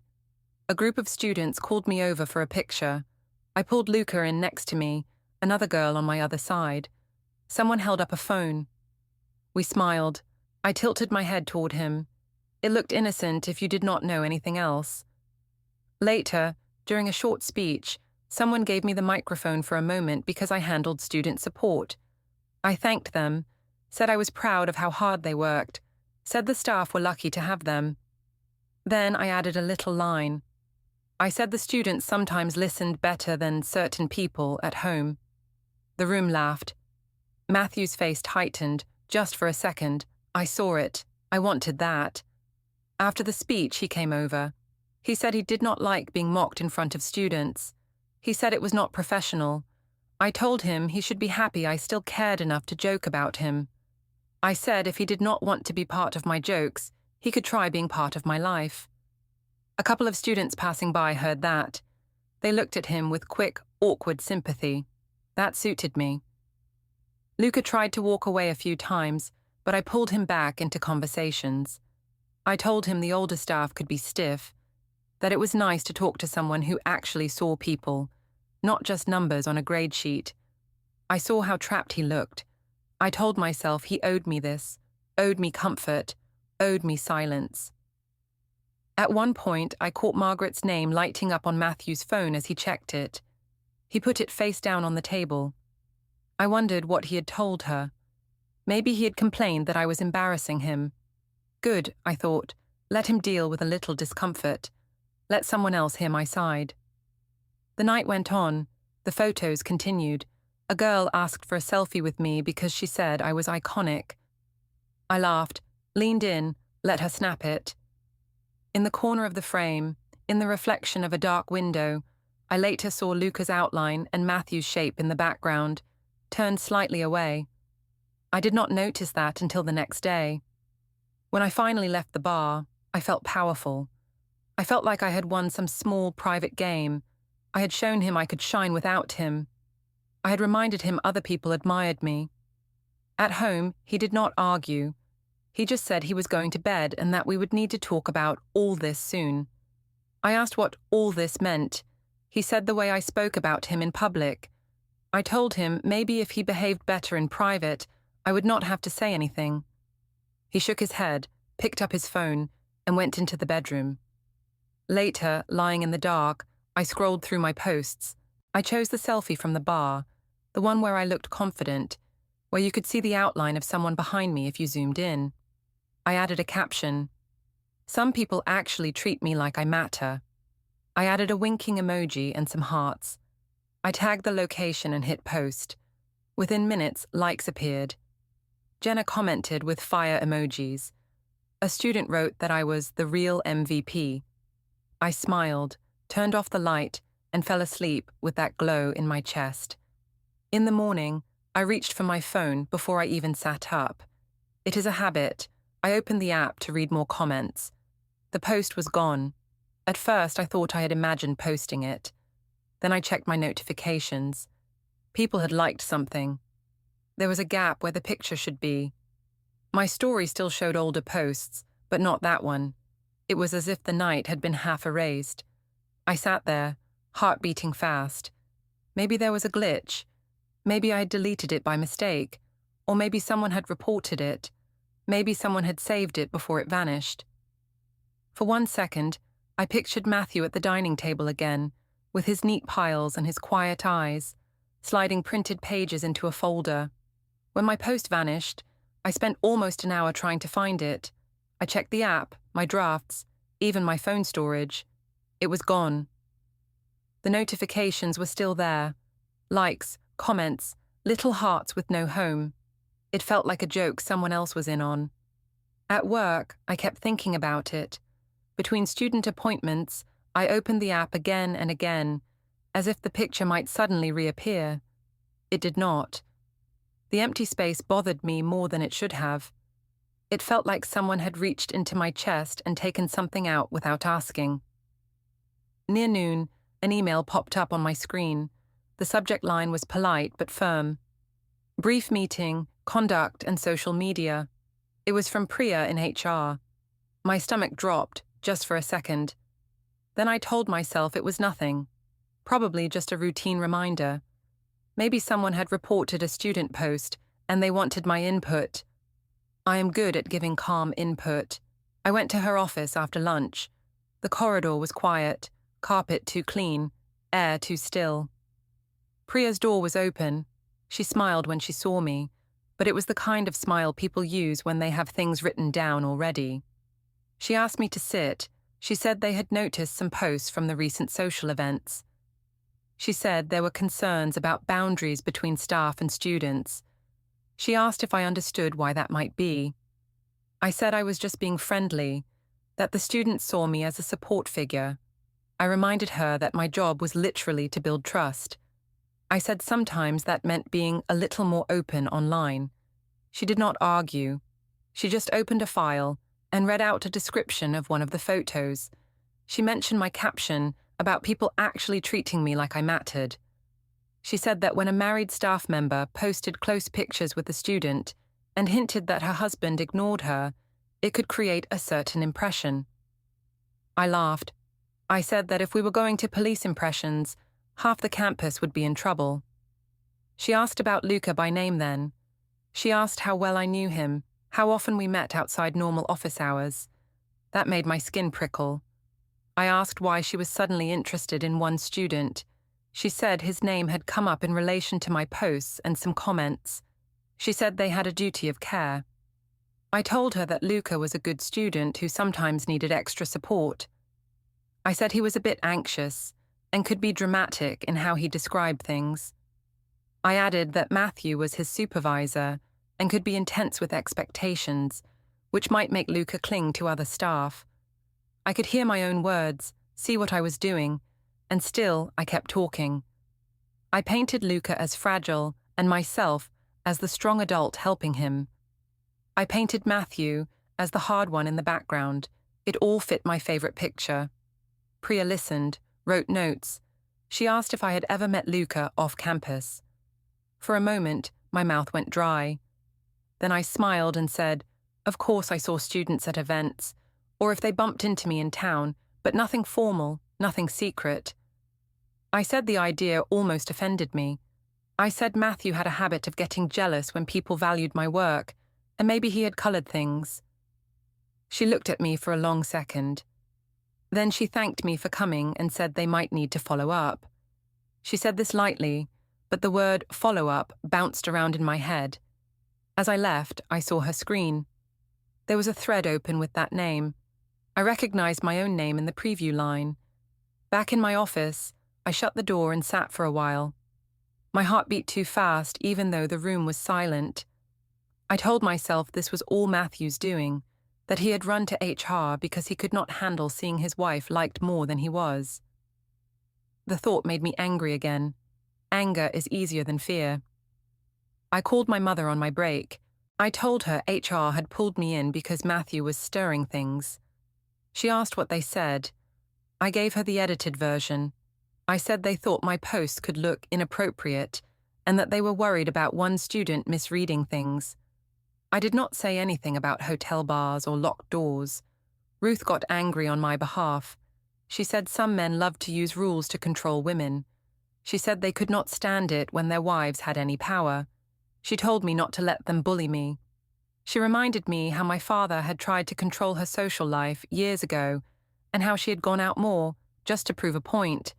A group of students called me over for a picture. I pulled Luca in next to me, another girl on my other side. Someone held up a phone. We smiled. I tilted my head toward him. It looked innocent if you did not know anything else. Later, during a short speech, someone gave me the microphone for a moment because I handled student support. I thanked them, said I was proud of how hard they worked, said the staff were lucky to have them. Then I added a little line. I said the students sometimes listened better than certain people at home. The room laughed. Matthew's face tightened, just for a second. I saw it. I wanted that. After the speech, he came over. He said he did not like being mocked in front of students. He said it was not professional. I told him he should be happy I still cared enough to joke about him. I said if he did not want to be part of my jokes, he could try being part of my life. A couple of students passing by heard that. They looked at him with quick, awkward sympathy. That suited me. Luca tried to walk away a few times, but I pulled him back into conversations. I told him the older staff could be stiff, that it was nice to talk to someone who actually saw people, not just numbers on a grade sheet. I saw how trapped he looked. I told myself he owed me this, owed me comfort, owed me silence. At one point, I caught Margaret's name lighting up on Matthew's phone as he checked it. He put it face down on the table. I wondered what he had told her. Maybe he had complained that I was embarrassing him. Good, I thought. Let him deal with a little discomfort. Let someone else hear my side. The night went on. The photos continued. A girl asked for a selfie with me because she said I was iconic. I laughed, leaned in, let her snap it. In the corner of the frame, in the reflection of a dark window, I later saw Luca's outline and Matthew's shape in the background, turned slightly away. I did not notice that until the next day. When I finally left the bar, I felt powerful. I felt like I had won some small private game. I had shown him I could shine without him. I had reminded him other people admired me. At home, he did not argue. He just said he was going to bed and that we would need to talk about all this soon. I asked what all this meant. He said the way I spoke about him in public. I told him maybe if he behaved better in private, I would not have to say anything. He shook his head, picked up his phone, and went into the bedroom. Later, lying in the dark, I scrolled through my posts. I chose the selfie from the bar, the one where I looked confident, where you could see the outline of someone behind me if you zoomed in. I added a caption. Some people actually treat me like I matter. I added a winking emoji and some hearts. I tagged the location and hit post. Within minutes, likes appeared. Jenna commented with fire emojis. A student wrote that I was the real MVP. I smiled, turned off the light, and fell asleep with that glow in my chest. In the morning, I reached for my phone before I even sat up. It is a habit. I opened the app to read more comments. The post was gone. At first, I thought I had imagined posting it. Then I checked my notifications. People had liked something. There was a gap where the picture should be. My story still showed older posts, but not that one. It was as if the night had been half erased. I sat there, heart beating fast. Maybe there was a glitch. Maybe I had deleted it by mistake. Or maybe someone had reported it. Maybe someone had saved it before it vanished. For 1 second, I pictured Matthew at the dining table again, with his neat piles and his quiet eyes, sliding printed pages into a folder. When my post vanished, I spent almost an hour trying to find it. I checked the app, my drafts, even my phone storage. It was gone. The notifications were still there. Likes, comments, little hearts with no home. It felt like a joke someone else was in on. At work, I kept thinking about it. Between student appointments, I opened the app again and again, as if the picture might suddenly reappear. It did not. The empty space bothered me more than it should have. It felt like someone had reached into my chest and taken something out without asking. Near noon, an email popped up on my screen. The subject line was polite but firm. Brief meeting, conduct and social media. It was from Priya in HR. My stomach dropped, just for a second. Then I told myself it was nothing. Probably just a routine reminder. Maybe someone had reported a student post, and they wanted my input. I am good at giving calm input. I went to her office after lunch. The corridor was quiet, carpet too clean, air too still. Priya's door was open. She smiled when she saw me, but it was the kind of smile people use when they have things written down already. She asked me to sit. She said they had noticed some posts from the recent social events. She said there were concerns about boundaries between staff and students. She asked if I understood why that might be. I said I was just being friendly, that the students saw me as a support figure. I reminded her that my job was literally to build trust. I said sometimes that meant being a little more open online. She did not argue. She just opened a file and read out a description of one of the photos. She mentioned my caption about people actually treating me like I mattered. She said that when a married staff member posted close pictures with a student and hinted that her husband ignored her, it could create a certain impression. I laughed. I said that if we were going to police impressions, half the campus would be in trouble. She asked about Luca by name then. She asked how well I knew him, how often we met outside normal office hours. That made my skin prickle. I asked why she was suddenly interested in one student. She said his name had come up in relation to my posts and some comments. She said they had a duty of care. I told her that Luca was a good student who sometimes needed extra support. I said he was a bit anxious and could be dramatic in how he described things. I added that Matthew was his supervisor and could be intense with expectations, which might make Luca cling to other staff. I could hear my own words, see what I was doing, and still I kept talking. I painted Luca as fragile and myself as the strong adult helping him. I painted Matthew as the hard one in the background. It all fit my favorite picture. Priya listened, wrote notes. She asked if I had ever met Luca off campus. For a moment, my mouth went dry. Then I smiled and said, of course I saw students at events, or if they bumped into me in town, but nothing formal, nothing secret. I said the idea almost offended me. I said Matthew had a habit of getting jealous when people valued my work, and maybe he had colored things. She looked at me for a long second. Then she thanked me for coming and said they might need to follow up. She said this lightly, but the word follow-up bounced around in my head. As I left, I saw her screen. There was a thread open with that name. I recognized my own name in the preview line. Back in my office, I shut the door and sat for a while. My heart beat too fast, even though the room was silent. I told myself this was all Matthew's doing, that he had run to HR because he could not handle seeing his wife liked more than he was. The thought made me angry again. Anger is easier than fear. I called my mother on my break. I told her HR had pulled me in because Matthew was stirring things. She asked what they said. I gave her the edited version. I said they thought my posts could look inappropriate and that they were worried about one student misreading things. I did not say anything about hotel bars or locked doors. Ruth got angry on my behalf. She said some men loved to use rules to control women. She said they could not stand it when their wives had any power. She told me not to let them bully me. She reminded me how my father had tried to control her social life years ago and how she had gone out more just to prove a point.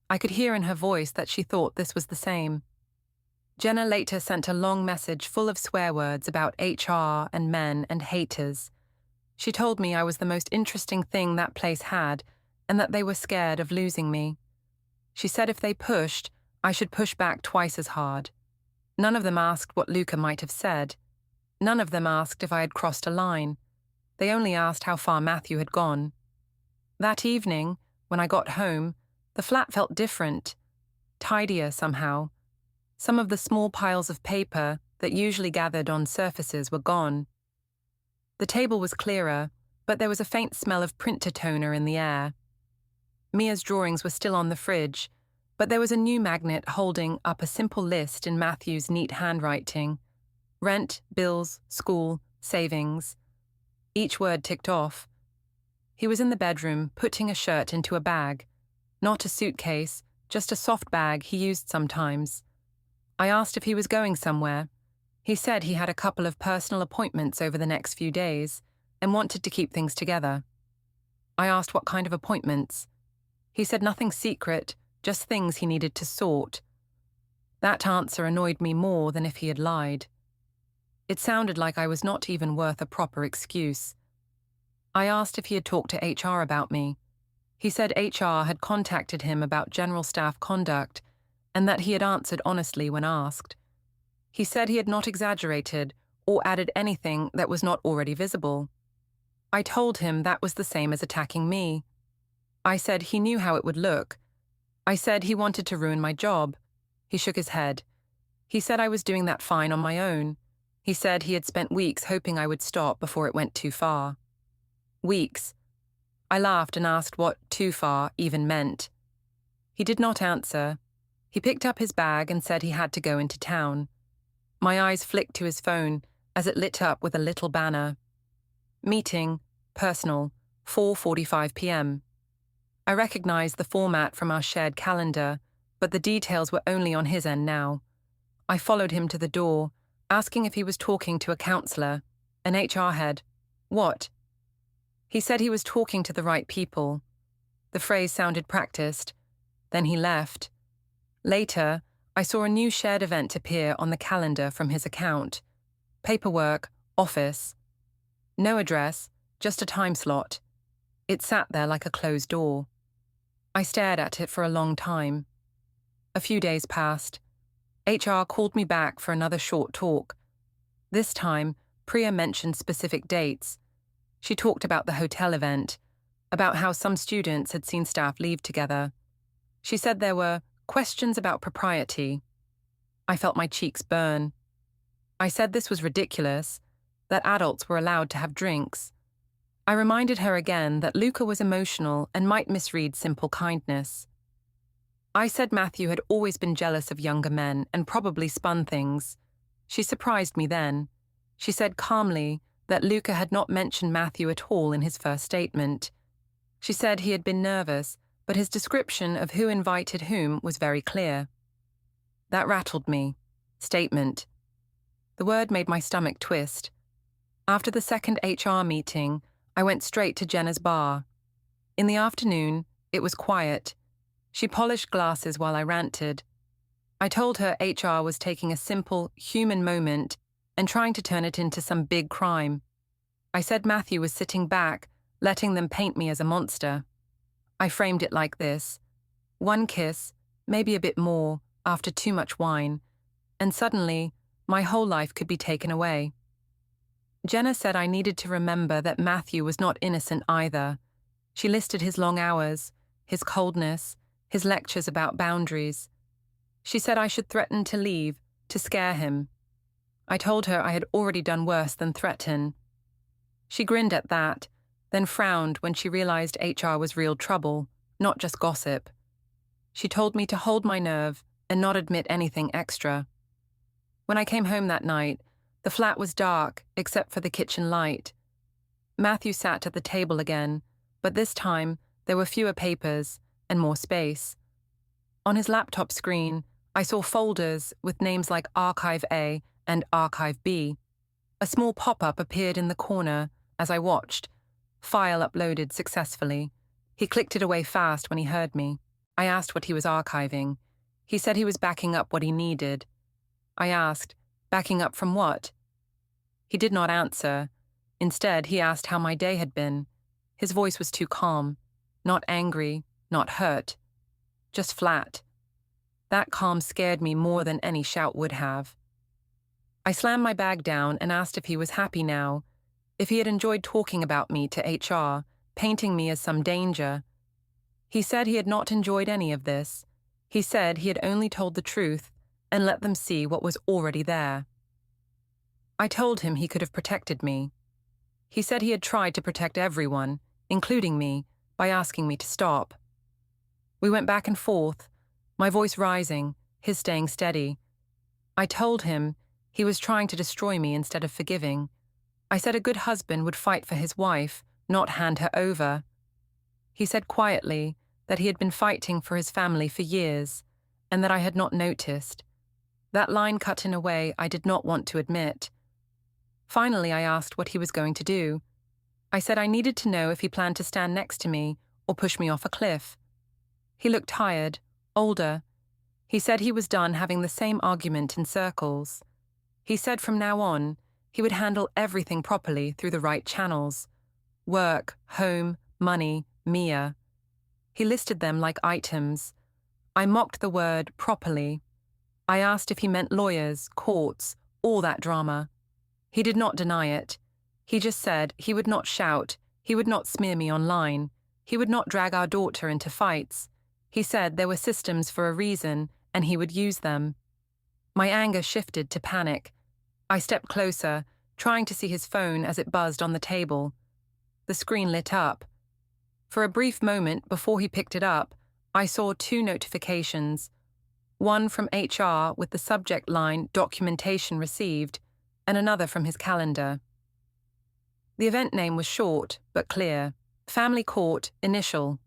I could hear in her voice that she thought this was the same. Jenna later sent a long message full of swear words about HR and men and haters. She told me I was the most interesting thing that place had and that they were scared of losing me. She said if they pushed, I should push back twice as hard. None of them asked what Luca might have said. None of them asked if I had crossed a line. They only asked how far Matthew had gone. That evening, when I got home, the flat felt different, tidier somehow. Some of the small piles of paper that usually gathered on surfaces were gone. The table was clearer, but there was a faint smell of printer toner in the air. Mia's drawings were still on the fridge, but there was a new magnet holding up a simple list in Matthew's neat handwriting. Rent, bills, school, savings. Each word ticked off. He was in the bedroom, putting a shirt into a bag. Not a suitcase, just a soft bag he used sometimes. I asked if he was going somewhere. He said he had a couple of personal appointments over the next few days and wanted to keep things together. I asked what kind of appointments. He said nothing secret, just things he needed to sort. That answer annoyed me more than if he had lied. It sounded like I was not even worth a proper excuse. I asked if he had talked to HR about me. He said HR had contacted him about general staff conduct and that he had answered honestly when asked. He said he had not exaggerated or added anything that was not already visible. I told him that was the same as attacking me. I said he knew how it would look. I said he wanted to ruin my job. He shook his head. He said I was doing that fine on my own. He said he had spent weeks hoping I would stop before it went too far. Weeks. I laughed and asked what too far even meant. He did not answer. He picked up his bag and said he had to go into town. My eyes flicked to his phone as it lit up with a little banner. Meeting, personal, 4:45 p.m. I recognized the format from our shared calendar, but the details were only on his end now. I followed him to the door, asking if he was talking to a counselor, an HR head. What? He said he was talking to the right people. The phrase sounded practiced. Then he left. Later, I saw a new shared event appear on the calendar from his account. Paperwork, office. No address, just a time slot. It sat there like a closed door. I stared at it for a long time. A few days passed. HR called me back for another short talk. This time, Priya mentioned specific dates. She talked about the hotel event, about how some students had seen staff leave together. She said there were questions about propriety. I felt my cheeks burn. I said this was ridiculous, that adults were allowed to have drinks. I reminded her again that Luca was emotional and might misread simple kindness. I said Matthew had always been jealous of younger men and probably spun things. She surprised me then. She said calmly that Luca had not mentioned Matthew at all in his first statement. She said he had been nervous, but his description of who invited whom was very clear. That rattled me. Statement. The word made my stomach twist. After the second HR meeting, I went straight to Jenna's bar. In the afternoon, it was quiet. She polished glasses while I ranted. I told her HR was taking a simple, human moment and trying to turn it into some big crime. I said Matthew was sitting back, letting them paint me as a monster. I framed it like this. One kiss, maybe a bit more, after too much wine, and suddenly, my whole life could be taken away. Jenna said I needed to remember that Matthew was not innocent either. She listed his long hours, his coldness, his lectures about boundaries. She said I should threaten to leave, to scare him. I told her I had already done worse than threaten. She grinned at that, then frowned when she realized HR was real trouble, not just gossip. She told me to hold my nerve and not admit anything extra. When I came home that night, the flat was dark except for the kitchen light. Matthew sat at the table again, but this time there were fewer papers and more space. On his laptop screen, I saw folders with names like Archive A and Archive B. A small pop-up appeared in the corner as I watched. File uploaded successfully. He clicked it away fast when he heard me. I asked what he was archiving. He said he was backing up what he needed. I asked, backing up from what? He did not answer. Instead, he asked how my day had been. His voice was too calm. Not angry, not hurt. Just flat. That calm scared me more than any shout would have. I slammed my bag down and asked if he was happy now, if he had enjoyed talking about me to HR, painting me as some danger. He said he had not enjoyed any of this. He said he had only told the truth and let them see what was already there. I told him he could have protected me. He said he had tried to protect everyone, including me, by asking me to stop. We went back and forth, my voice rising, his staying steady. I told him he was trying to destroy me instead of forgiving. I said a good husband would fight for his wife, not hand her over. He said quietly that he had been fighting for his family for years, and that I had not noticed. That line cut in a way I did not want to admit. Finally, I asked what he was going to do. I said I needed to know if he planned to stand next to me or push me off a cliff. He looked tired, older. He said he was done having the same argument in circles. He said from now on, he would handle everything properly through the right channels. Work, home, money, Mia. He listed them like items. I mocked the word properly. I asked if he meant lawyers, courts, all that drama. He did not deny it. He just said he would not shout, he would not smear me online, he would not drag our daughter into fights. He said there were systems for a reason, and he would use them. My anger shifted to panic. I stepped closer, trying to see his phone as it buzzed on the table. The screen lit up. For a brief moment before he picked it up, I saw 2 notifications. One from HR with the subject line "Documentation Received," and another from his calendar. The event name was short but clear. Family Court, initial.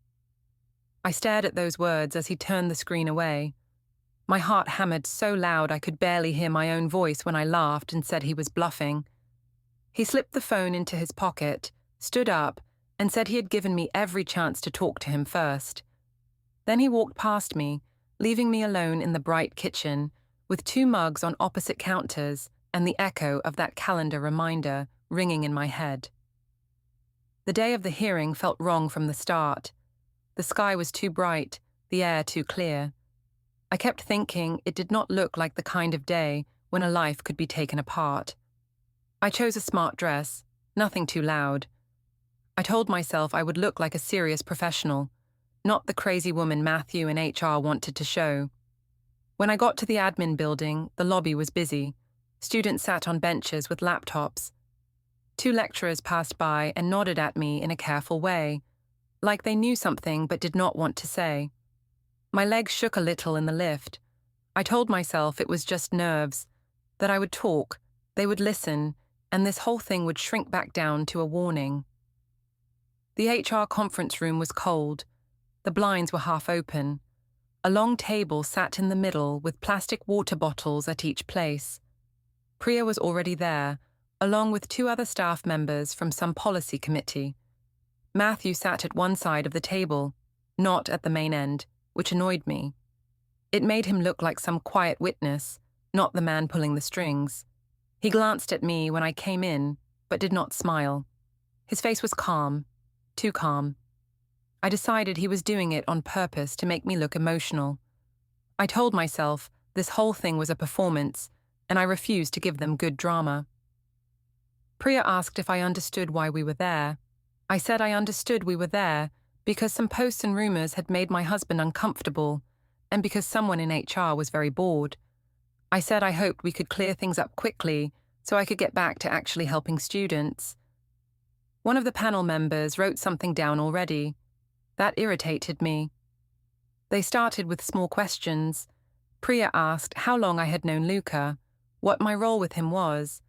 I stared at those words as he turned the screen away. My heart hammered so loud I could barely hear my own voice when I laughed and said he was bluffing. He slipped the phone into his pocket, stood up, and said he had given me every chance to talk to him first. Then he walked past me, leaving me alone in the bright kitchen, with 2 mugs on opposite counters and the echo of that calendar reminder ringing in my head. The day of the hearing felt wrong from the start. The sky was too bright, the air too clear. I kept thinking it did not look like the kind of day when a life could be taken apart. I chose a smart dress, nothing too loud. I told myself I would look like a serious professional, not the crazy woman Matthew and HR wanted to show. When I got to the admin building, the lobby was busy. Students sat on benches with laptops. 2 lecturers passed by and nodded at me in a careful way, like they knew something but did not want to say. My legs shook a little in the lift. I told myself it was just nerves, that I would talk, they would listen, and this whole thing would shrink back down to a warning. The HR conference room was cold. The blinds were half open. A long table sat in the middle with plastic water bottles at each place. Priya was already there, along with 2 other staff members from some policy committee. Matthew sat at one side of the table, not at the main end, which annoyed me. It made him look like some quiet witness, not the man pulling the strings. He glanced at me when I came in, but did not smile. His face was calm, too calm. I decided he was doing it on purpose to make me look emotional. I told myself this whole thing was a performance, and I refused to give them good drama. Priya asked if I understood why we were there. I said I understood we were there because some posts and rumors had made my husband uncomfortable, and because someone in HR was very bored. I said I hoped we could clear things up quickly so I could get back to actually helping students. One of the panel members wrote something down already. That irritated me. They started with small questions. Priya asked how long I had known Luca, what my role with him was.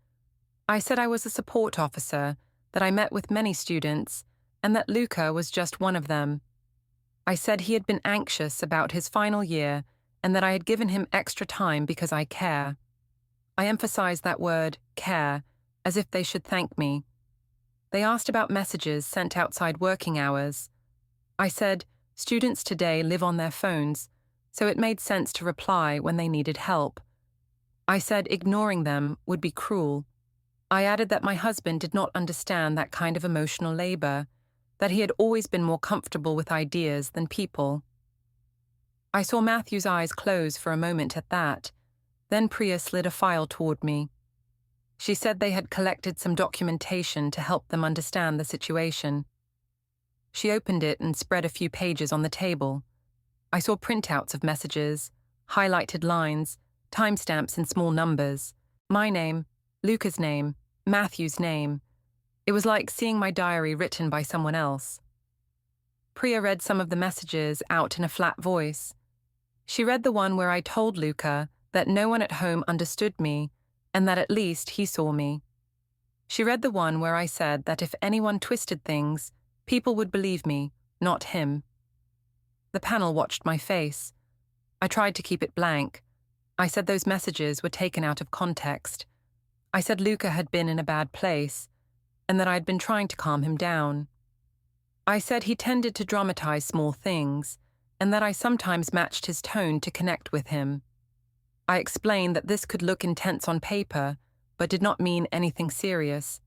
I said I was a support officer, that I met with many students, and that Luca was just one of them. I said he had been anxious about his final year and that I had given him extra time because I care. I emphasized that word, care, as if they should thank me. They asked about messages sent outside working hours. I said, students today live on their phones, so it made sense to reply when they needed help. I said ignoring them would be cruel. I added that my husband did not understand that kind of emotional labor, that he had always been more comfortable with ideas than people. I saw Matthew's eyes close for a moment at that. Then Priya slid a file toward me. She said they had collected some documentation to help them understand the situation. She opened it and spread a few pages on the table. I saw printouts of messages, highlighted lines, timestamps in small numbers, my name, Luca's name, Matthew's name. It was like seeing my diary written by someone else. Priya read some of the messages out in a flat voice. She read the one where I told Luca that no one at home understood me and that at least he saw me. She read the one where I said that if anyone twisted things, people would believe me, not him. The panel watched my face. I tried to keep it blank. I said those messages were taken out of context. I said Luca had been in a bad place, and that I had been trying to calm him down. I said he tended to dramatize small things, and that I sometimes matched his tone to connect with him. I explained that this could look intense on paper, but did not mean anything serious.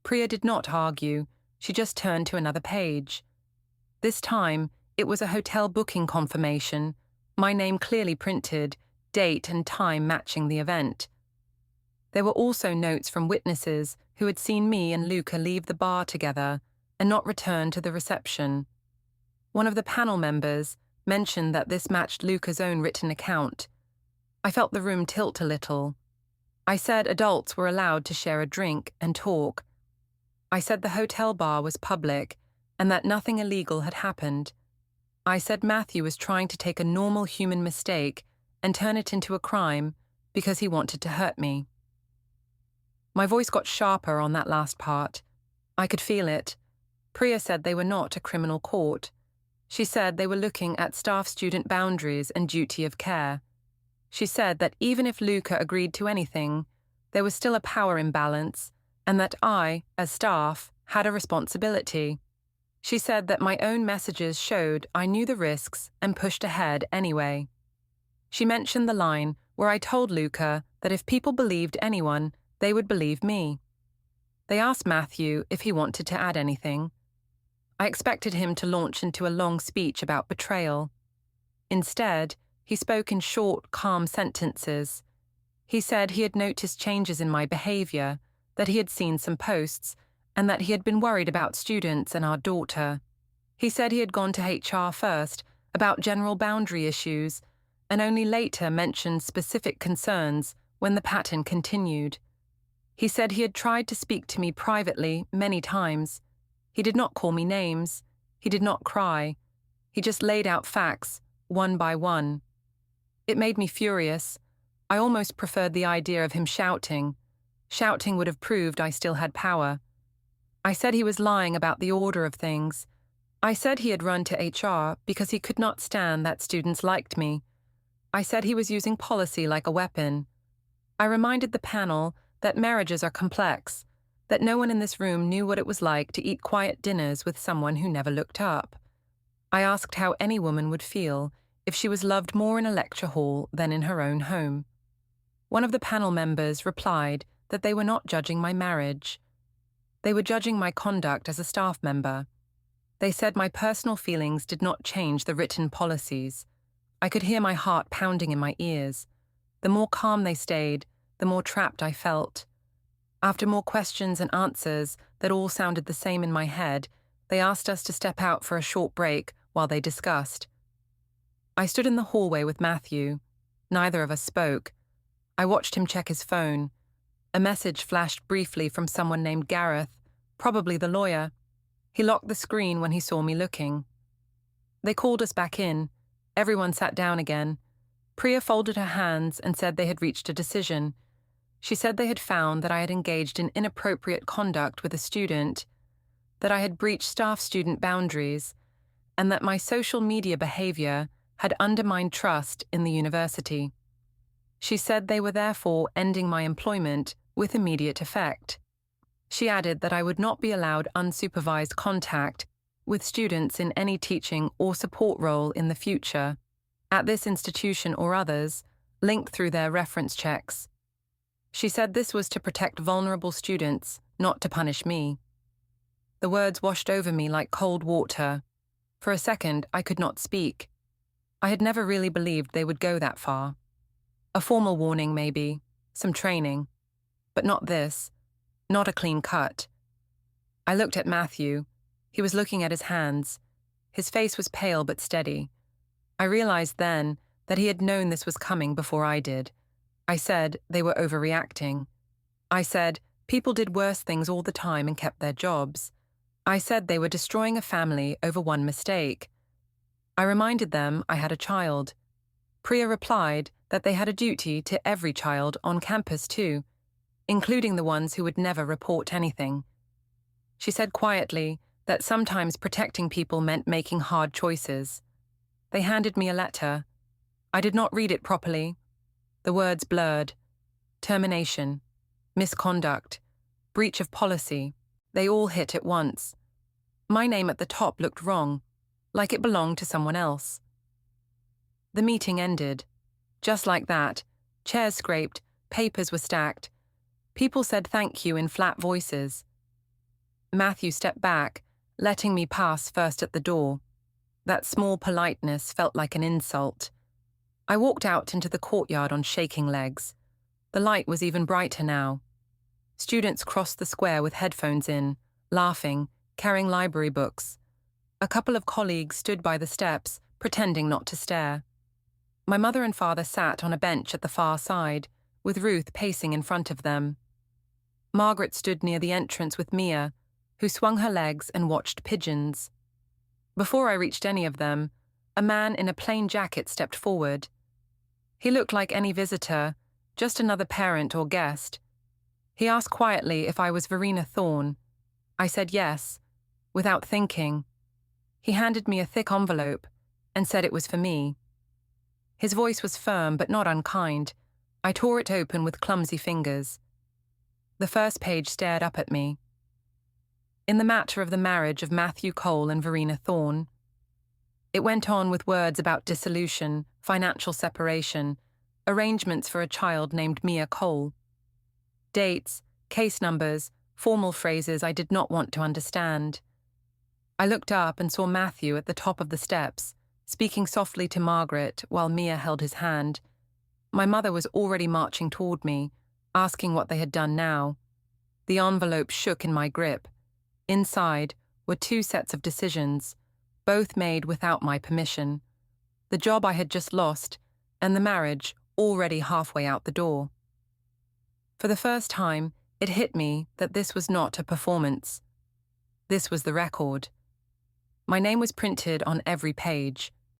Priya did not argue, she just turned to another page. This time, it was a hotel booking confirmation, my name clearly printed, date and time matching the event. There were also notes from witnesses who had seen me and Luca leave the bar together and not return to the reception. One of the panel members mentioned that this matched Luca's own written account. I felt the room tilt a little. I said adults were allowed to share a drink and talk. I said the hotel bar was public and that nothing illegal had happened. I said Matthew was trying to take a normal human mistake and turn it into a crime because he wanted to hurt me. My voice got sharper on that last part. I could feel it. Priya said they were not a criminal court. She said they were looking at staff-student boundaries and duty of care. She said that even if Luca agreed to anything, there was still a power imbalance, and that I, as staff, had a responsibility. She said that my own messages showed I knew the risks and pushed ahead anyway. She mentioned the line where I told Luca that if people believed anyone, they would believe me. They asked Matthew if he wanted to add anything. I expected him to launch into a long speech about betrayal. Instead, he spoke in short, calm sentences. He said he had noticed changes in my behavior, that he had seen some posts, and that he had been worried about students and our daughter. He said he had gone to HR first about general boundary issues, and only later mentioned specific concerns when the pattern continued. He said he had tried to speak to me privately many times. He did not call me names. He did not cry. He just laid out facts, one by one. It made me furious. I almost preferred the idea of him shouting. Shouting would have proved I still had power. I said he was lying about the order of things. I said he had run to HR because he could not stand that students liked me. I said he was using policy like a weapon. I reminded the panel that marriages are complex, that no one in this room knew what it was like to eat quiet dinners with someone who never looked up. I asked how any woman would feel if she was loved more in a lecture hall than in her own home. One of the panel members replied that they were not judging my marriage. They were judging my conduct as a staff member. They said my personal feelings did not change the written policies. I could hear my heart pounding in my ears. The more calm they stayed, the more trapped I felt. After more questions and answers that all sounded the same in my head, they asked us to step out for a short break while they discussed. I stood in the hallway with Matthew. Neither of us spoke. I watched him check his phone. A message flashed briefly from someone named Gareth, probably the lawyer. He locked the screen when he saw me looking. They called us back in. Everyone sat down again. Priya folded her hands and said they had reached a decision. She said they had found that I had engaged in inappropriate conduct with a student, that I had breached staff-student boundaries, and that my social media behavior had undermined trust in the university. She said they were therefore ending my employment with immediate effect. She added that I would not be allowed unsupervised contact with students in any teaching or support role in the future, at this institution or others, linked through their reference checks. She said this was to protect vulnerable students, not to punish me. The words washed over me like cold water. For a second, I could not speak. I had never really believed they would go that far. A formal warning, maybe, some training, but not this, not a clean cut. I looked at Matthew. He was looking at his hands. His face was pale but steady. I realized then that he had known this was coming before I did. I said they were overreacting. I said people did worse things all the time and kept their jobs. I said they were destroying a family over one mistake. I reminded them I had a child. Priya replied that they had a duty to every child on campus too, including the ones who would never report anything. She said quietly that sometimes protecting people meant making hard choices. They handed me a letter. I did not read it properly. The words blurred. Termination, misconduct, breach of policy. They all hit at once. My name at the top looked wrong, like it belonged to someone else. The meeting ended. Just like that, chairs scraped, papers were stacked. People said thank you in flat voices. Matthew stepped back, letting me pass first at the door. That small politeness felt like an insult. I walked out into the courtyard on shaking legs. The light was even brighter now. Students crossed the square with headphones in, laughing, carrying library books. A couple of colleagues stood by the steps, pretending not to stare. My mother and father sat on a bench at the far side, with Ruth pacing in front of them. Margaret stood near the entrance with Mia, who swung her legs and watched pigeons. Before I reached any of them, a man in a plain jacket stepped forward. He looked like any visitor, just another parent or guest. He asked quietly if I was Verena Thorne. I said yes, without thinking. He handed me a thick envelope and said it was for me. His voice was firm but not unkind. I tore it open with clumsy fingers. The first page stared up at me. In the matter of the marriage of Matthew Cole and Verena Thorne. It went on with words about dissolution, financial separation, arrangements for a child named Mia Cole. Dates, case numbers, formal phrases I did not want to understand. I looked up and saw Matthew at the top of the steps, speaking softly to Margaret while Mia held his hand. My mother was already marching toward me, asking what they had done now. The envelope shook in my grip. Inside were 2 sets of decisions, both made without my permission. The job I had just lost, and the marriage already halfway out the door. For the first time, it hit me that this was not a performance. This was the record. My name was printed on every page.